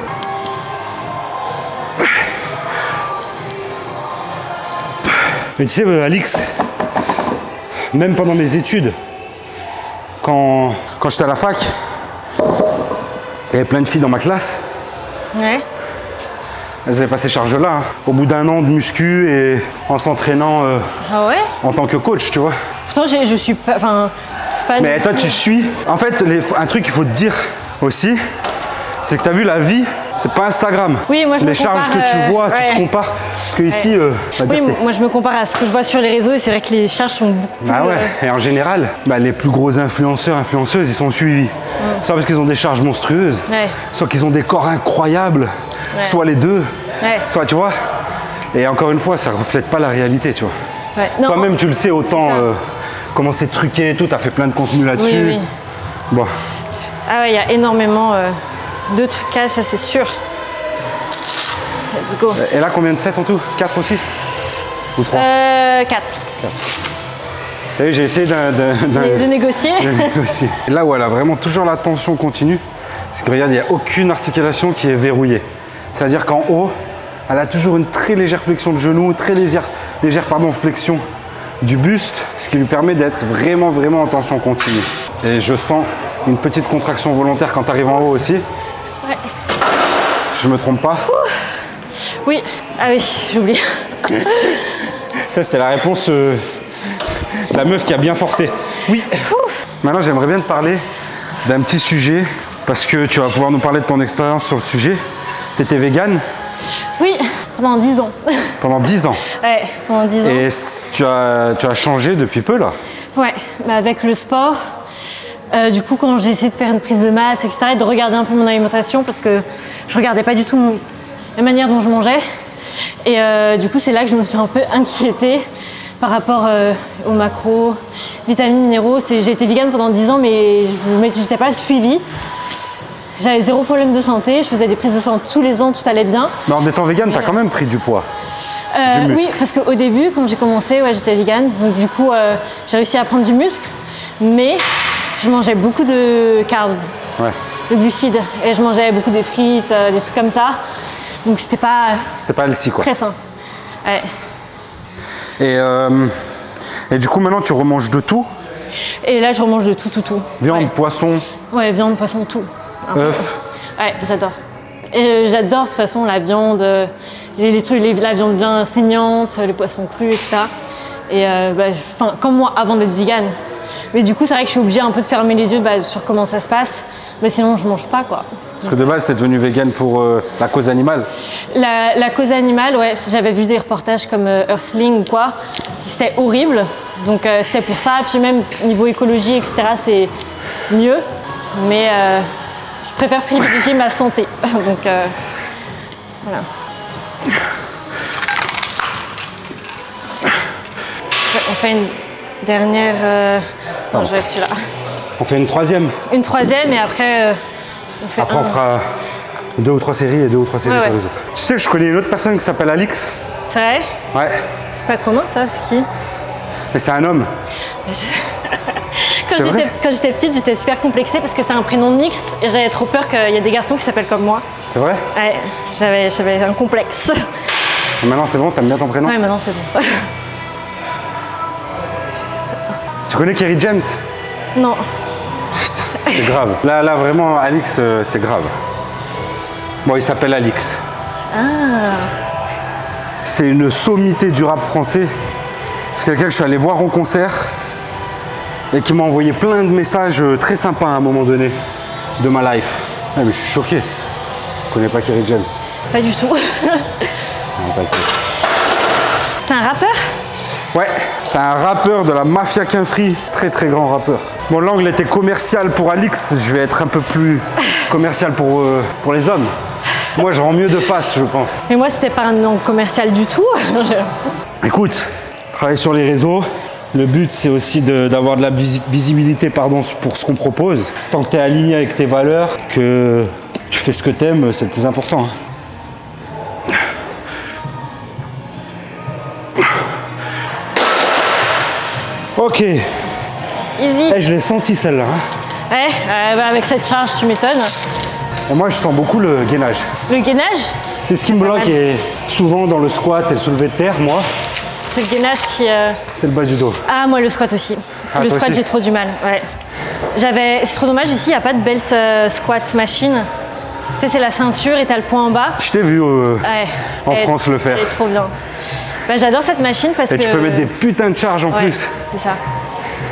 Mais tu sais, Alix, même pendant mes études, quand j'étais à la fac, il y avait plein de filles dans ma classe. Ouais. Elles avaient pas ces charges-là. Hein. Au bout d'un an de muscu et en s'entraînant en tant que coach, tu vois. Pourtant, je suis pas... Enfin, je suis pas... Mais toi, tu suis. En fait, un truc qu'il faut te dire aussi, c'est que tu as vu la vie, c'est pas Instagram. Oui, moi je les charges que tu vois, tu te compares. Parce que ici, moi je me compare à ce que je vois sur les réseaux et c'est vrai que les charges sont beaucoup plus... Ah ouais, et en général, les plus gros influenceurs, influenceuses, ils sont suivis. Soit parce qu'ils ont des charges monstrueuses, soit qu'ils ont des corps incroyables, soit les deux, soit tu vois. Et encore une fois, ça reflète pas la réalité, tu vois. Toi-même, tu le sais autant comment c'est truqué et tout, tu as fait plein de contenu là-dessus. Bon. Ah ouais, il y a énormément de trucages, ça c'est sûr. Let's go. Et là, combien de sets en tout? 4 aussi? Ou 3? 4. T'as vu, j'ai essayé de négocier. Et là où elle a vraiment toujours la tension continue, c'est que regarde, il n'y a aucune articulation qui est verrouillée. C'est-à-dire qu'en haut, elle a toujours une très légère flexion de genou, très légère flexion du buste, ce qui lui permet d'être vraiment en tension continue. Et je sens une petite contraction volontaire quand tu arrives en haut aussi. Ouais. Si je me trompe pas. Oui, ah oui, j'oublie. Ça, c'était la réponse de la meuf qui a bien forcé. Oui. Maintenant, j'aimerais bien te parler d'un petit sujet, parce que tu vas pouvoir nous parler de ton expérience sur le sujet. Tu étais végane? Oui, pendant 10 ans. Pendant 10 ans? Ouais, pendant 10 ans. Et tu as changé depuis peu, là? Ouais, mais avec le sport. Du coup, quand j'ai essayé de faire une prise de masse, etc., et de regarder un peu mon alimentation, parce que je regardais pas du tout la manière dont je mangeais. Et du coup, c'est là que je me suis un peu inquiétée par rapport aux macros, vitamines, minéraux. J'ai été végane pendant 10 ans, mais je n'étais pas suivie. J'avais 0 problème de santé, je faisais des prises de sang tous les ans, tout allait bien. Mais en étant végane, tu as quand même pris du poids? Oui, parce qu'au début, quand j'ai commencé, ouais, j'étais végane. Donc du coup, j'ai réussi à prendre du muscle, mais je mangeais beaucoup de carbs, de glucides. Et je mangeais beaucoup de frites, des trucs comme ça. Donc c'était pas healthy, quoi. Très sain. Ouais. Et du coup, maintenant, tu remanges de tout? Et là, je remange de tout. Viande, poisson? Ouais, viande, poisson, tout. Œufs? Ouais, j'adore. Et j'adore de toute façon la viande, les trucs, la viande bien saignante, les poissons crus, etc. Et comme moi, avant d'être végane. Mais du coup, c'est vrai que je suis obligée un peu de fermer les yeux sur comment ça se passe. Mais sinon, je mange pas, quoi. Parce que de base, tu es devenue végane pour la cause animale? La cause animale, ouais. J'avais vu des reportages comme Earthling ou quoi. C'était horrible. Donc, c'était pour ça. Puis même, niveau écologie, etc., c'est mieux. Mais je préfère privilégier ma santé. Donc, voilà. On fait une dernière... Non, je vais celui-là. On fait une troisième? Une troisième et après... on fera 2 ou 3 séries et 2 ou 3 séries sur les autres. Tu sais que je connais une autre personne qui s'appelle Alix? C'est vrai? Ouais. C'est pas commun ça, c'est qui? Mais c'est un homme. Quand j'étais petite, j'étais super complexée parce que c'est un prénom mixte et j'avais trop peur qu'il y ait des garçons qui s'appellent comme moi. C'est vrai? Ouais, j'avais un complexe. Et maintenant c'est bon, t'aimes bien ton prénom? Ouais, maintenant c'est bon. Tu connais Kerry James? Non. Putain, c'est grave. Là vraiment, Alix, c'est grave. Bon, il s'appelle Alix. Ah. C'est une sommité du rap français. C'est quelqu'un que je suis allé voir en concert et qui m'a envoyé plein de messages très sympas à un moment donné de ma life. Ouais, mais je suis choqué. Je connais pas Kerry James. Pas du tout. Non, t'inquiète. C'est un rappeur? Ouais, c'est un rappeur de la Mafia Quinfri, très grand rappeur. Bon, l'angle était commercial pour Alix, je vais être un peu plus commercial pour les hommes. Moi, je rends mieux de face, je pense. Mais moi, c'était pas un angle commercial du tout. Écoute, travailler sur les réseaux, le but, c'est aussi d'avoir de la visibilité pour ce qu'on propose. Tant que tu es aligné avec tes valeurs, que tu fais ce que tu aimes, c'est le plus important. Ok. Easy. Hey, je l'ai senti celle-là. Hein. Ouais, avec cette charge, tu m'étonnes. Et moi, je sens beaucoup le gainage. Le gainage? C'est ce qui me bloque et souvent dans le squat et le soulevé de terre, moi. C'est le gainage qui... C'est le bas du dos. Ah, moi, le squat aussi. Ah, le squat, j'ai trop du mal. Ouais. C'est trop dommage, ici, il n'y a pas de belt squat machine. Tu sais, c'est la ceinture et tu as le point en bas. Je t'ai vu en France le faire. C'est trop bien. Bah, j'adore cette machine parce que... Et tu peux mettre des putains de charges en plus. C'est ça.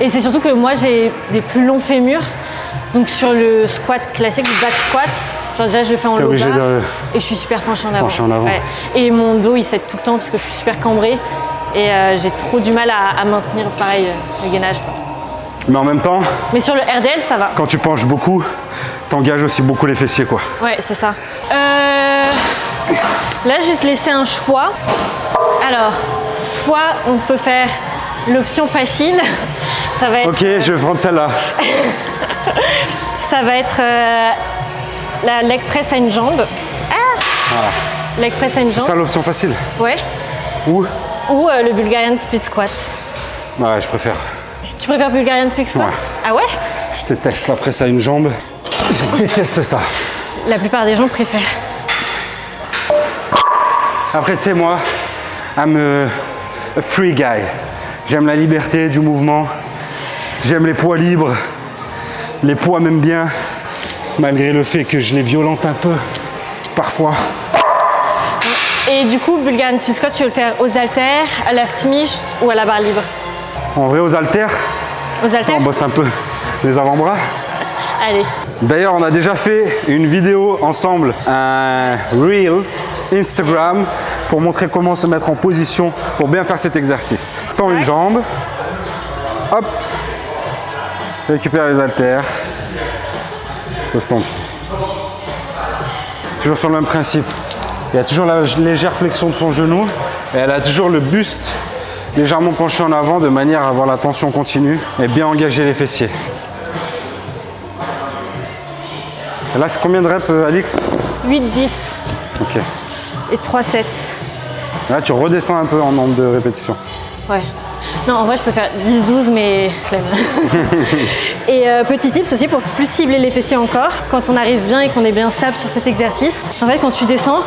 Et c'est surtout que moi, j'ai des plus longs fémurs. Donc sur le squat classique, le back squat, genre déjà je le fais en low bar et je suis super penchée en avant. Ouais. Et mon dos il cède tout le temps parce que je suis super cambrée et j'ai trop du mal à maintenir pareil le gainage. Mais en même temps... Mais sur le RDL ça va. Quand tu penches beaucoup, t'engages aussi beaucoup les fessiers quoi. Ouais c'est ça. Là je vais te laisser un choix. Alors, soit on peut faire l'option facile, ça va être... Ok, je vais prendre celle-là. Ça va être la leg press à une jambe. Ah voilà. Leg press à une jambe. C'est ça l'option facile? Ouais. Ou le Bulgarian split squat. Ouais, je préfère. Tu préfères Bulgarian split squat? Ouais. Ah ouais? Je déteste la presse à une jambe. Je déteste ça. La plupart des gens préfèrent. Après, tu sais, moi, I'm a free guy. J'aime la liberté du mouvement. J'aime les poids libres. Les poids m'aiment bien, malgré le fait que je les violente un peu, parfois. Et du coup, Bulgarian split squat, tu veux le faire aux haltères, à la smith ou à la barre libre? En vrai, aux haltères. Aux haltères? Ça, on bosse un peu les avant-bras. Allez. D'ailleurs, on a déjà fait une vidéo ensemble, un reel Instagram, pour montrer comment se mettre en position pour bien faire cet exercice. Tends une jambe, hop, récupère les haltères, pose ton pied. Toujours sur le même principe. Il y a toujours la légère flexion de son genou et elle a toujours le buste légèrement penché en avant de manière à avoir la tension continue et bien engager les fessiers. Et là, c'est combien de reps, Alix? 8-10. Ok. Et 3-7. Là, tu redescends un peu en nombre de répétitions. Ouais. Non, en vrai, je peux faire 10-12, mais flemme. Et petit tips aussi pour plus cibler les fessiers encore, quand on arrive bien et qu'on est bien stable sur cet exercice, en fait, quand tu descends,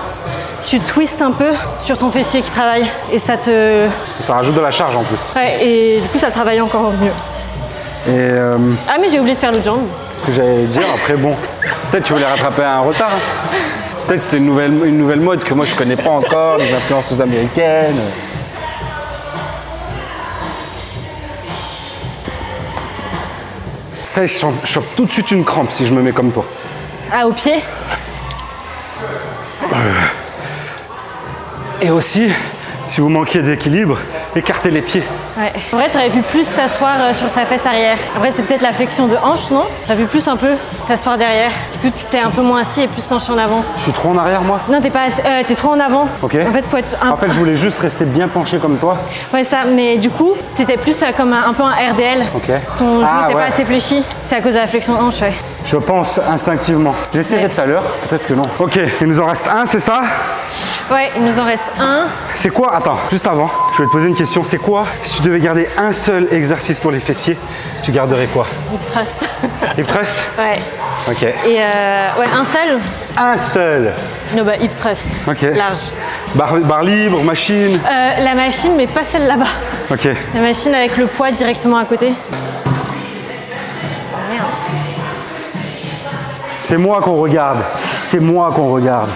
tu twistes un peu sur ton fessier qui travaille et ça te... Ça rajoute de la charge en plus. Ouais, et du coup, ça le travaille encore mieux. Et Ah, mais j'ai oublié de faire l'autre jambe. Ce que j'allais dire, après, bon, peut-être tu voulais rattraper un retard. Hein. Peut-être c'était une nouvelle mode que moi je connais pas encore, les influences américaines. Ça, je chope tout de suite une crampe si je me mets comme toi. Ah, au pied? Et aussi, si vous manquez d'équilibre, écartez les pieds. Ouais. En vrai, tu aurais pu plus t'asseoir sur ta fesse arrière. Après, c'est peut-être la flexion de hanche, non? Tu aurais pu plus un peu t'asseoir derrière. Du coup, tu es un peu moins assis et plus penché en avant. Je suis trop en arrière, moi? Non, t'es trop en avant. Ok. En fait, faut être En fait, je voulais juste rester bien penché comme toi. Ouais, ça. Mais du coup, tu étais plus comme un peu un RDL. Ok. Ton genou n'était pas assez fléchi. C'est à cause de la flexion de hanche, ouais. Je pense instinctivement. J'essaierai tout à l'heure, peut-être que non. Ok, il nous en reste un, c'est ça? Ouais, il nous en reste un. C'est quoi? Attends, juste avant, je vais te poser une question. C'est quoi, si tu devais garder un seul exercice pour les fessiers, tu garderais quoi? Hip thrust. Hip thrust? Ouais. Ok. Et ouais, un seul? Un seul? Non, bah hip thrust. Ok. Large. Barre libre, machine? La machine, mais pas celle là-bas. Ok. La machine avec le poids directement à côté. Merde. C'est moi qu'on regarde. C'est moi qu'on regarde.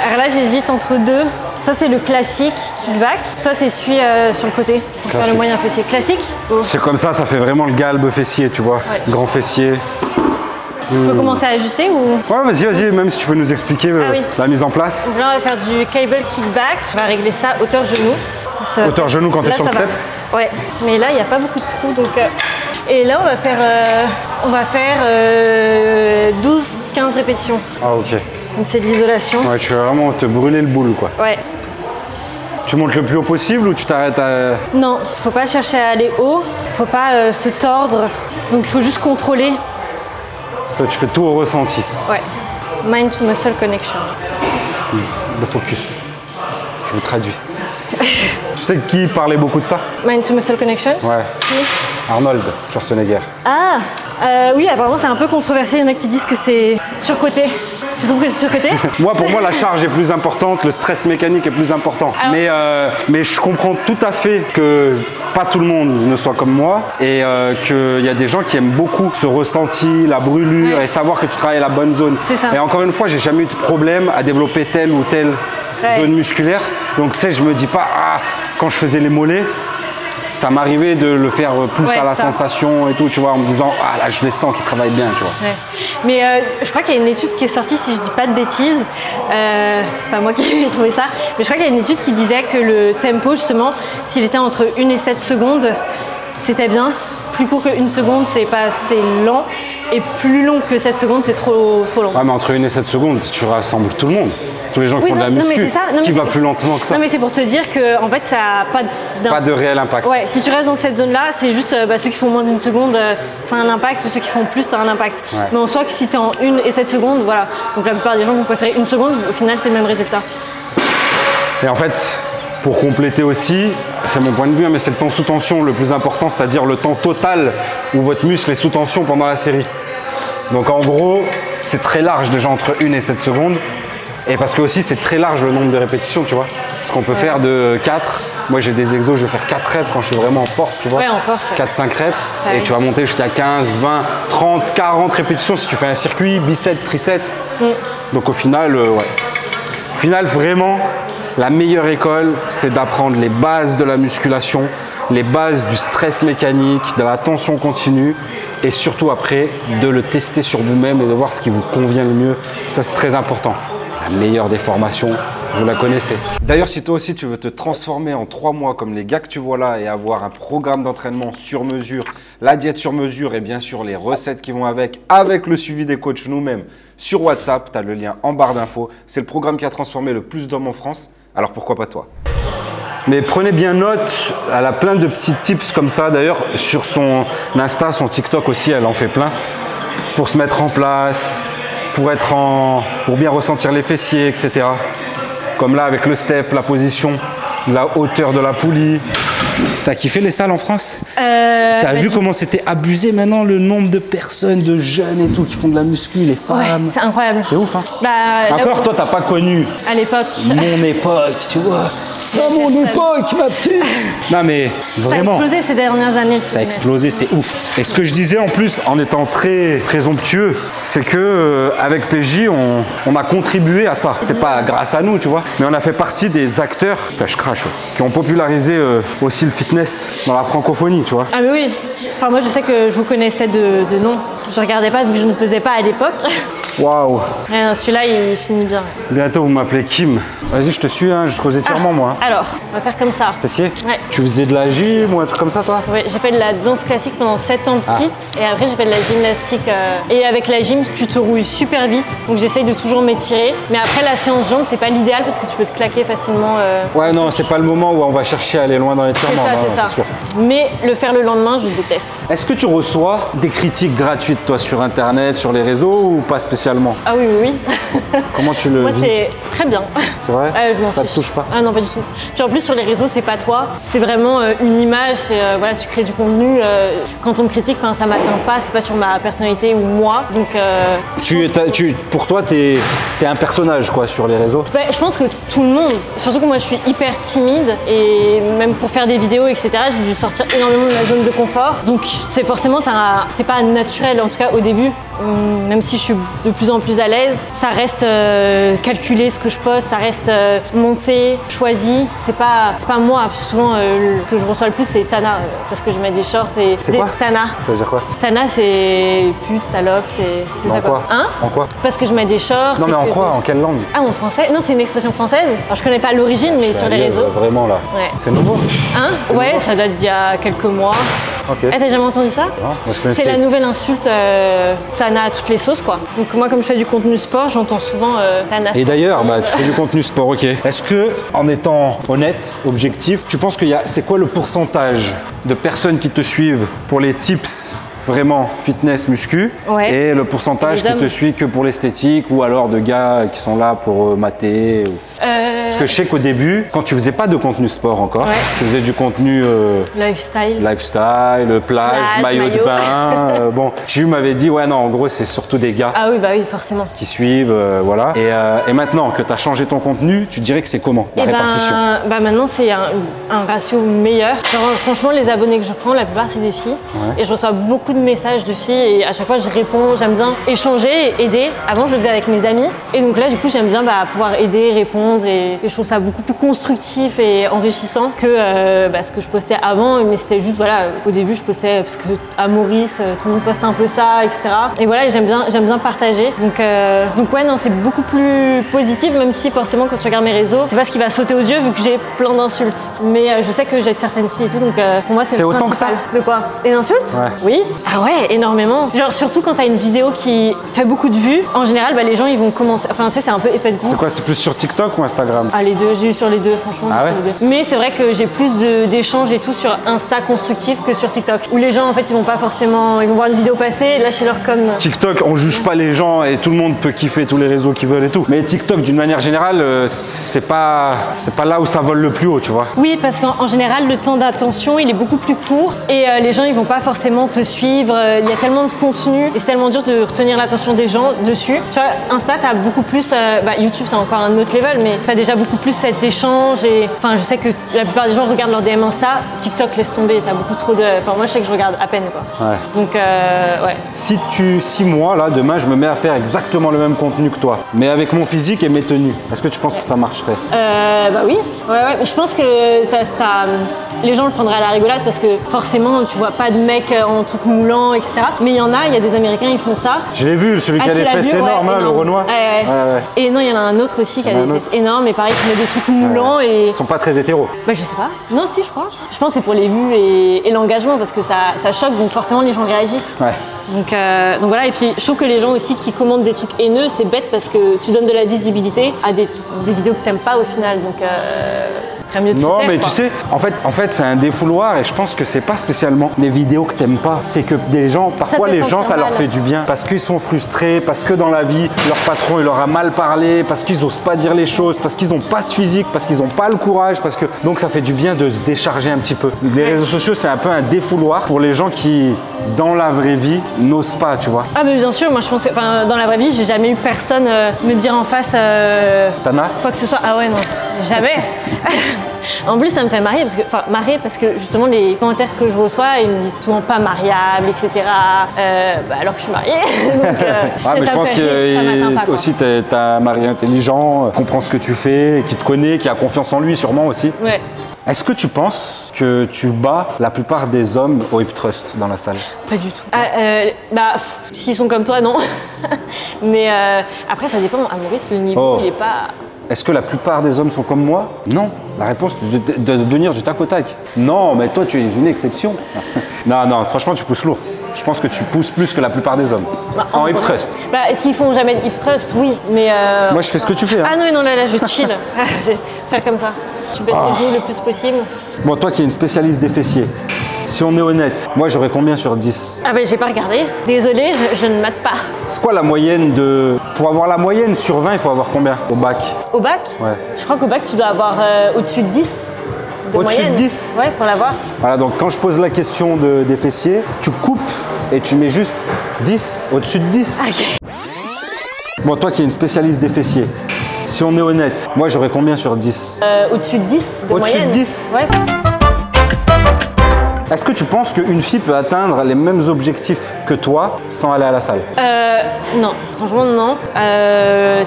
Alors là, j'hésite entre deux. Soit c'est le classique kickback, soit c'est celui sur le côté pour faire le moyen fessier. Classique? C'est comme ça fait vraiment le galbe fessier, tu vois. Ouais. Grand fessier. Je peux commencer à ajuster ou? Ouais, vas-y, même si tu peux nous expliquer la mise en place. Donc là, on va faire du cable kickback. On va régler ça hauteur genou. Hauteur genou quand tu es sur le step? Ouais, mais là, il n'y a pas beaucoup de trous. Donc, et là, on va faire 12-15 répétitions. Ah, ok. Donc c'est de l'isolation. Ouais, tu vas vraiment te brûler le boule, quoi. Ouais. Tu montes le plus haut possible ou tu t'arrêtes à... Non, il faut pas chercher à aller haut. Il faut pas se tordre. Donc il faut juste contrôler. Toi, tu fais tout au ressenti. Ouais. Mind to muscle connection. Le focus. Je vous traduis. Tu sais qui parlait beaucoup de ça? Mind to muscle connection? Ouais. Qui? Arnold Schwarzenegger. Ah oui, apparemment c'est un peu controversé. Il y en a qui disent que c'est surcoté. Tu trouves que c'est surcoté? Moi, pour moi, la charge est plus importante, le stress mécanique est plus important. Alors... Mais je comprends tout à fait que pas tout le monde ne soit comme moi et qu'il y a des gens qui aiment beaucoup ce ressenti, la brûlure et savoir que tu travailles la bonne zone. C'est ça. Et encore une fois, j'ai jamais eu de problème à développer telle ou telle zone musculaire. Donc, tu sais, je me dis pas, quand je faisais les mollets, ça m'arrivait de le faire plus à la sensation et tout, tu vois, en me disant, là, je les sens qu'ils travaillent bien, tu vois. Ouais. Mais je crois qu'il y a une étude qui est sortie, si je dis pas de bêtises, c'est pas moi qui ai trouvé ça, mais je crois qu'il y a une étude qui disait que le tempo, justement, s'il était entre 1 et 7 secondes, c'était bien. Plus court que 1 seconde, c'est pas assez lent. Et plus long que 7 secondes, c'est trop long. Ouais, mais entre 1 et 7 secondes, tu rassembles tout le monde. tous les gens qui font de la muscu, qui va plus lentement que ça. Non mais c'est pour te dire que en fait ça n'a pas de réel impact. Ouais, si tu restes dans cette zone-là, c'est juste ceux qui font moins d'une seconde, ça a un impact, ceux qui font plus, ça a un impact. Ouais. Mais en soi, que si tu es en 1 et 7 secondes, voilà. Donc la plupart des gens vont préférer 1 seconde, au final c'est le même résultat. Et en fait, pour compléter aussi, c'est mon point de vue, mais c'est le temps sous tension le plus important, c'est-à-dire le temps total où votre muscle est sous tension pendant la série. Donc en gros, c'est très large déjà entre 1 et 7 secondes. Et parce que aussi c'est très large le nombre de répétitions, tu vois. Parce qu'on peut faire de 4. Moi j'ai des exos, je vais faire 4 reps quand je suis vraiment en force, tu vois. Ouais, en force. 4-5 reps. Ouais. Et tu vas monter jusqu'à 15, 20, 30, 40 répétitions si tu fais un circuit, biceps, triceps. Donc au final, ouais. Au final, vraiment, la meilleure école, c'est d'apprendre les bases de la musculation, les bases du stress mécanique, de la tension continue. Et surtout après, de le tester sur vous-même et de voir ce qui vous convient le mieux. Ça, c'est très important. La meilleure des formations, vous la connaissez. D'ailleurs, si toi aussi tu veux te transformer en 3 mois comme les gars que tu vois là et avoir un programme d'entraînement sur mesure, la diète sur mesure et bien sûr les recettes qui vont avec le suivi des coachs nous-mêmes sur WhatsApp, tu as le lien en barre d'infos. C'est le programme qui a transformé le plus d'hommes en France, alors pourquoi pas toi? Mais prenez bien note, elle a plein de petits tips comme ça. D'ailleurs, sur son Insta, son TikTok aussi, elle en fait plein. Pour se mettre en place, pour bien ressentir les fessiers, etc. Comme là, avec le step, la position, la hauteur de la poulie. T'as kiffé les salles en France? T'as vu comment c'était abusé maintenant, le nombre de personnes, de jeunes et tout, qui font de la muscu, les femmes? Ouais, c'est incroyable. C'est ouf, hein? Encore, toi, t'as pas connu. À l'époque. Mon époque, tu vois. À mon époque, ma petite. Non mais vraiment. Ça a explosé ces dernières années. Ça a explosé, c'est ouf. Et ce que je disais en plus, en étant très présomptueux, c'est que avec PJ, on a contribué à ça. C'est pas grâce à nous, tu vois, mais on a fait partie des acteurs, je crache, qui ont popularisé aussi le fitness dans la francophonie, tu vois. Ah mais oui. Enfin moi je sais que je vous connaissais de nom. Je regardais pas vu que je ne faisais pas à l'époque. Waouh. Celui-là il finit bien. Bientôt vous m'appelez Kim. Vas-y, je te suis, hein, je creuse étirement moi. Alors, on va faire comme ça. Fessier? Ouais. Tu faisais de la gym ou un truc comme ça toi? Oui, j'ai fait de la danse classique pendant 7 ans petite et après j'ai fait de la gymnastique. Et avec la gym, tu te rouilles super vite, donc j'essaye de toujours m'étirer. Mais après la séance jambes, c'est pas l'idéal parce que tu peux te claquer facilement. Ouais, non, c'est pas le moment où on va chercher à aller loin dans l'étirement. C'est ça. Sûr. Mais le faire le lendemain, je déteste. Est-ce que tu reçois des critiques gratuites toi sur internet, sur les réseaux ou pas spécialement? Ah oui, oui. Comment tu le vis? Moi, c'est très bien. C'est vrai? Je m'en fiche. Ça te touche pas? Ah non, pas du tout. Puis en plus, sur les réseaux, c'est pas toi. C'est vraiment une image. Voilà, tu crées du contenu. Quand on me critique, ça m'atteint pas. C'est pas sur ma personnalité ou moi. Donc. Pour toi, t'es un personnage quoi sur les réseaux? Je pense que tout le monde. Surtout que moi, je suis hyper timide et même pour faire des vidéos, etc. J'ai dû sortir énormément de ma zone de confort. Donc, c'est forcément, t'es pas naturel. En tout cas, au début. Même si je suis de plus en plus à l'aise, ça reste calculé ce que je poste, ça reste monté, choisi. C'est pas moi. Souvent, que je reçois le plus, c'est Tana, parce que je mets des shorts et c'est quoi Tana. Ça veut dire quoi? Tana, c'est pute, salope, c'est ça quoi. Hein? En quoi? Parce que je mets des shorts. Non mais en quoi? En quelle langue? Ah, en français? Non, c'est une expression française. Alors je connais pas l'origine, mais sur les réseaux. Vraiment là. Ouais. C'est nouveau? Hein? Ouais, nouveau. Ça date d'il y a quelques mois. Okay. T'as jamais entendu ça? C'est la nouvelle insulte Tana à toutes les sauces quoi. Donc moi comme je fais du contenu sport, j'entends souvent Tana. Et d'ailleurs, tu fais du contenu sport, ok. Est-ce que, en étant honnête, objectif, tu penses c'est quoi le pourcentage de personnes qui te suivent pour les tips vraiment fitness muscu et le pourcentage qui te suit que pour l'esthétique ou alors de gars qui sont là pour mater Parce que je sais qu'au début, quand tu faisais pas de contenu sport encore, tu faisais du contenu lifestyle, plage, maillot de bain. Bon, tu m'avais dit ouais non, en gros c'est surtout des gars. Ah oui bah oui forcément. Qui suivent, voilà. Et maintenant que tu as changé ton contenu, tu dirais que c'est comment la répartition? Maintenant c'est un ratio meilleur. Genre, franchement les abonnés que je prends, la plupart c'est des filles et je reçois beaucoup de messages de filles et à chaque fois je réponds, j'aime bien échanger et aider. Avant je le faisais avec mes amis et donc là du coup j'aime bien pouvoir aider, répondre et je trouve ça beaucoup plus constructif et enrichissant que ce que je postais avant, mais c'était juste voilà, au début je postais parce que à Maurice tout le monde poste un peu ça, etc. Et voilà, j'aime bien partager. Donc ouais non, c'est beaucoup plus positif, même si forcément quand tu regardes mes réseaux, c'est pas ce qui va sauter aux yeux vu que j'ai plein d'insultes. Mais je sais que j'aide certaines filles et tout, donc pour moi c'est le autant principal. Que ça? De quoi? Des insultes? Ouais. Oui. Ah ouais, énormément. Genre surtout quand t'as une vidéo qui fait beaucoup de vues, en général les gens ils vont commencer, enfin tu sais c'est un peu effet de groupe. C'est quoi, c'est plus sur TikTok ou Instagram? Ah les deux, j'ai eu sur les deux franchement. Ah ouais? Les deux. Mais c'est vrai que j'ai plus d'échanges et tout sur Insta constructif que sur TikTok. Où les gens en fait ils vont pas forcément, ils vont voir une vidéo passer, lâcher leur com. TikTok, on juge pas les gens et tout le monde peut kiffer tous les réseaux qu'ils veulent et tout. Mais TikTok d'une manière générale, c'est pas là où ça vole le plus haut, tu vois. Oui, parce qu'en général le temps d'attention il est beaucoup plus court et les gens ils vont pas forcément te suivre. Il y a tellement de contenu et c'est tellement dur de retenir l'attention des gens dessus. Tu vois, Insta t'as beaucoup plus, YouTube c'est encore un autre level, mais t'as déjà beaucoup plus cet échange et enfin je sais que la plupart des gens regardent leur DM Insta. TikTok laisse tomber, t'as beaucoup trop de, enfin moi je sais que je regarde à peine quoi. Ouais. Donc ouais. Si moi là demain je me mets à faire exactement le même contenu que toi, mais avec mon physique et mes tenues, est-ce que tu penses que ça marcherait? Bah oui, ouais. Je pense que les gens le prendraient à la rigolade parce que forcément tu vois pas de mecs en truc moulant, etc. Mais il y a des Américains ils font ça. Je l'ai vu, celui qui a des fesses énormes là, le Renoir. Ouais. Et non, il y en a un autre aussi qui a des fesses énormes et pareil qui met des trucs moulants et. Ils sont pas très hétéros. Bah je sais pas. Non si je crois. Je pense que c'est pour les vues et l'engagement parce que ça choque donc forcément les gens réagissent. Ouais. Donc voilà, et puis je trouve que les gens aussi qui commentent des trucs haineux, c'est bête parce que tu donnes de la visibilité à des vidéos que t'aimes pas au final. Donc mieux de non taire, mais quoi. tu sais, en fait c'est un défouloir et je pense que c'est pas spécialement des vidéos que t'aimes pas, c'est que des gens, parfois les gens ça leur fait du bien parce qu'ils sont frustrés, parce que dans la vie leur patron il leur a mal parlé, parce qu'ils osent pas dire les choses, parce qu'ils ont pas ce physique, parce qu'ils ont pas le courage, parce que donc ça fait du bien de se décharger un petit peu. Les réseaux sociaux c'est un peu un défouloir pour les gens qui dans la vraie vie n'osent pas, tu vois. Ah mais bien sûr, moi je pense que dans la vraie vie j'ai jamais eu personne me dire en face Tana quoi que ce soit. Ah ouais non, jamais. En plus, ça me fait marrer parce que justement les commentaires que je reçois, ils me disent souvent pas mariable, etc. Alors que je suis mariée. Donc, mais je pense que aussi t'as un mari intelligent, comprend ce que tu fais, qui te connaît, qui a confiance en lui sûrement aussi. Ouais. Est-ce que tu penses que tu bats la plupart des hommes au hip thrust dans la salle? Pas du tout. S'ils sont comme toi, non. Mais après, ça dépend. À Maurice, le niveau, il est pas. Est-ce que la plupart des hommes sont comme moi? Non. La réponse de venir du tac au tac. Non, mais toi, tu es une exception. Non, franchement, tu pousses lourd. Je pense que tu pousses plus que la plupart des hommes. En hip thrust. S'ils font jamais de hip thrust, oui. Mais moi, je fais ce que tu fais. Hein. Ah non, là, je chill. Faire comme ça. Tu baisses les genoux le plus possible. Bon, toi qui es une spécialiste des fessiers, si on est honnête, moi j'aurais combien sur 10? Ah j'ai pas regardé. Désolée, je ne mate pas. C'est quoi la moyenne de... Pour avoir la moyenne sur 20, il faut avoir combien au bac? Au bac? Ouais. Je crois qu'au bac, tu dois avoir au-dessus de 10. Au-dessus de 10? Ouais, pour l'avoir. Voilà, donc quand je pose la question des fessiers, tu coupes et tu mets juste 10, au-dessus de 10. Okay. Bon, toi qui es une spécialiste des fessiers, si on est honnête, moi j'aurais combien sur 10? Au-dessus de 10 de moyenne. Au-dessus de 10? Ouais. Est-ce que tu penses qu'une fille peut atteindre les mêmes objectifs que toi sans aller à la salle? Non, franchement non.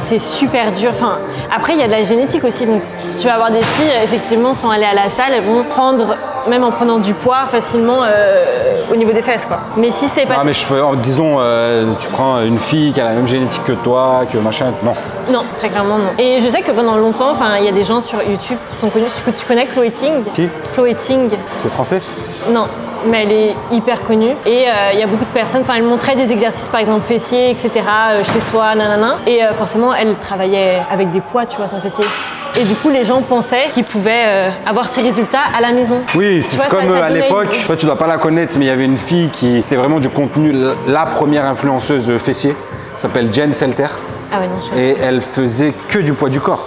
C'est super dur. Enfin, après il y a de la génétique aussi. Donc tu vas avoir des filles effectivement sans aller à la salle, elles vont prendre, même en prenant du poids facilement au niveau des fesses quoi. Mais si c'est pas. Ah mais disons, tu prends une fille qui a la même génétique que toi, que machin, non. Non, très clairement non. Et je sais que pendant longtemps, il y a des gens sur YouTube qui sont connus. Tu connais Chloé Ting? Qui? Chloé Ting. C'est français? Non, mais elle est hyper connue. Et il y a beaucoup de personnes, elle montrait des exercices par exemple fessiers, etc. Chez soi, nanana. Et forcément, elle travaillait avec des poids, tu vois, son fessier. Et du coup, les gens pensaient qu'ils pouvaient avoir ces résultats à la maison. Oui, c'est comme à l'époque, toi tu dois pas la connaître, mais il y avait une fille qui, c'était vraiment du contenu, la première influenceuse fessier, s'appelle Jen Selter. Ah ouais, non, je sais. Et elle faisait que du poids du corps.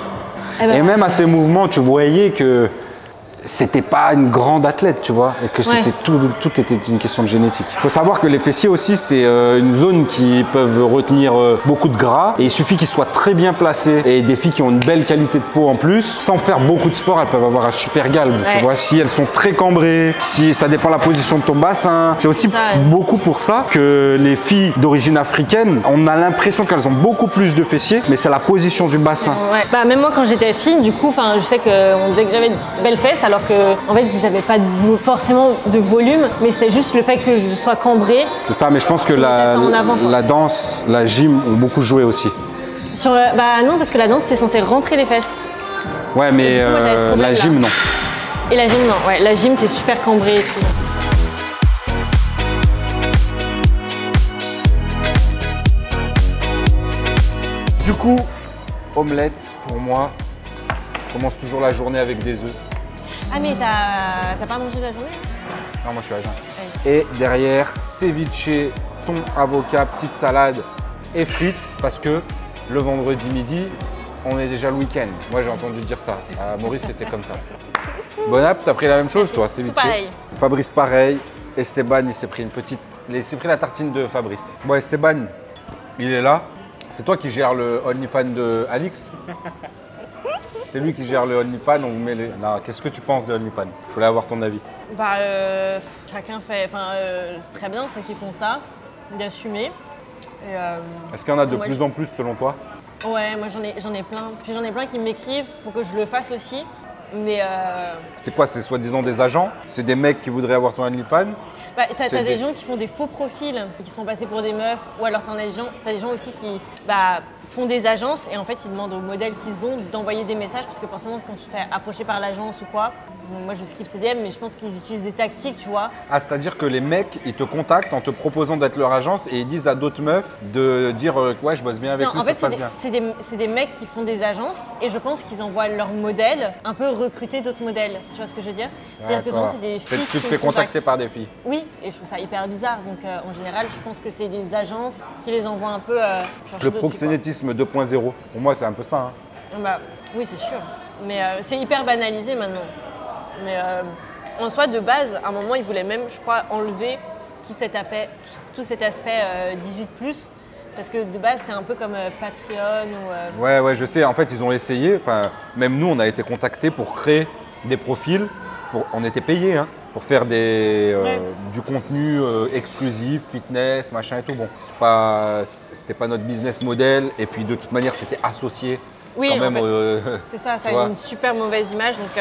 Et même à ses mouvements, tu voyais que c'était pas une grande athlète, tu vois, et que c'était tout était une question de génétique. Il faut savoir que les fessiers aussi, c'est une zone qui peuvent retenir beaucoup de gras, et il suffit qu'ils soient très bien placés. Et des filles qui ont une belle qualité de peau en plus, sans faire beaucoup de sport, elles peuvent avoir un super galbe, tu vois. Si elles sont très cambrées, si ça dépend de la position de ton bassin, c'est aussi beaucoup pour ça que les filles d'origine africaine, on a l'impression qu'elles ont beaucoup plus de fessiers, mais c'est la position du bassin. Ouais. Même moi quand j'étais fille, du coup, je sais qu'on disait que j'avais de belles fesses, alors que en fait j'avais pas forcément de volume, mais c'était juste le fait que je sois cambrée. C'est ça, mais je pense que la danse, la gym ont beaucoup joué aussi. Non, parce que la danse c'est censé rentrer les fesses. Ouais, mais coup, moi, la gym non. Et la gym non, ouais, la gym t'es super cambrée et tout. coup, omelette pour moi. Je commence toujours la journée avec des œufs. Ah mais t'as pas mangé la journée? Non, moi je suis à jeun. Et derrière, ceviche, thon, avocat, petite salade et frites parce que le vendredi midi, on est déjà le week-end. Moi j'ai entendu dire ça. À Maurice c'était comme ça. Bon app, t'as pris la même chose toi, ceviche? Tout pareil. Fabrice pareil. Esteban il s'est pris une petite. Il s'est pris la tartine de Fabrice. Bon Esteban, il est là. C'est toi qui gères le OnlyFans de Alix? C'est lui qui gère le OnlyFans, on vous met les... Non, qu'est-ce que tu penses de OnlyFans? Je voulais avoir ton avis. Bah, chacun fait... Enfin, c'est très bien ceux qui font ça, d'assumer. Est-ce qu'il y en a de plus en plus selon toi? Ouais, moi j'en ai plein. Puis j'en ai plein qui m'écrivent pour que je le fasse aussi. Mais... C'est quoi? C'est soi-disant des agents? C'est des mecs qui voudraient avoir ton OnlyFans? Bah, t'as des gens qui font des faux profils, qui sont passés pour des meufs, ou alors t'as des gens aussi qui font des agences et en fait ils demandent aux modèles qu'ils ont d'envoyer des messages parce que forcément quand tu te fais approcher par l'agence ou quoi, bon, moi je skip CDM mais je pense qu'ils utilisent des tactiques, tu vois. Ah, c'est-à-dire que les mecs ils te contactent en te proposant d'être leur agence et ils disent à d'autres meufs de dire ouais je bosse bien avec lui, ça se passe bien. C'est des mecs qui font des agences et je pense qu'ils envoient leurs modèles un peu recruter d'autres modèles, tu vois ce que je veux dire? C'est-à-dire que souvent c'est des filles tu te fais contacter par des filles? Oui, et je trouve ça hyper bizarre. Donc en général, je pense que c'est des agences qui les envoient un peu chercher le proxénétisme 2.0, pour moi c'est un peu ça. Hein. Bah, oui, c'est sûr. Mais c'est hyper banalisé maintenant. Mais en soi, de base, à un moment, ils voulaient même, je crois, enlever tout cet aspect 18+. Parce que de base, c'est un peu comme Patreon ou... Ouais, je sais. En fait, ils ont essayé. Enfin, même nous, on a été contactés pour créer des profils. On était payés, hein, pour faire du contenu exclusif, fitness, machin et tout. Bon, c'était pas notre business model. Et puis, de toute manière, c'était associé. Oui, quand même. C'est ça a une super mauvaise image. Donc,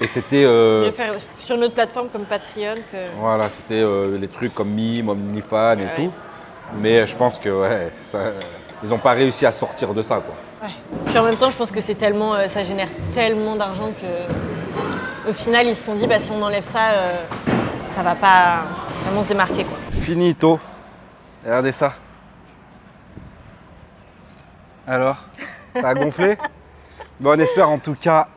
et c'était... mieux faire sur une autre plateforme comme Patreon que... Voilà, c'était les trucs comme Mime, OnlyFans et tout. Mais je pense que ouais, ils n'ont pas réussi à sortir de ça, quoi. Ouais. Puis en même temps, je pense que c'est tellement, ça génère tellement d'argent que, au final, ils se sont dit, bah, si on enlève ça, ça va pas vraiment se démarquer, quoi. Finito. Regardez ça. Alors, ça a gonflé? Bon, on espère en tout cas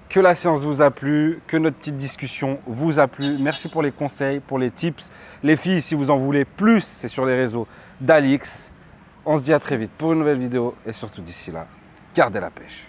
que la séance vous a plu, que notre petite discussion vous a plu. Merci pour les conseils, pour les tips. Les filles, si vous en voulez plus, c'est sur les réseaux d'Alix. On se dit à très vite pour une nouvelle vidéo et surtout d'ici là, gardez la pêche.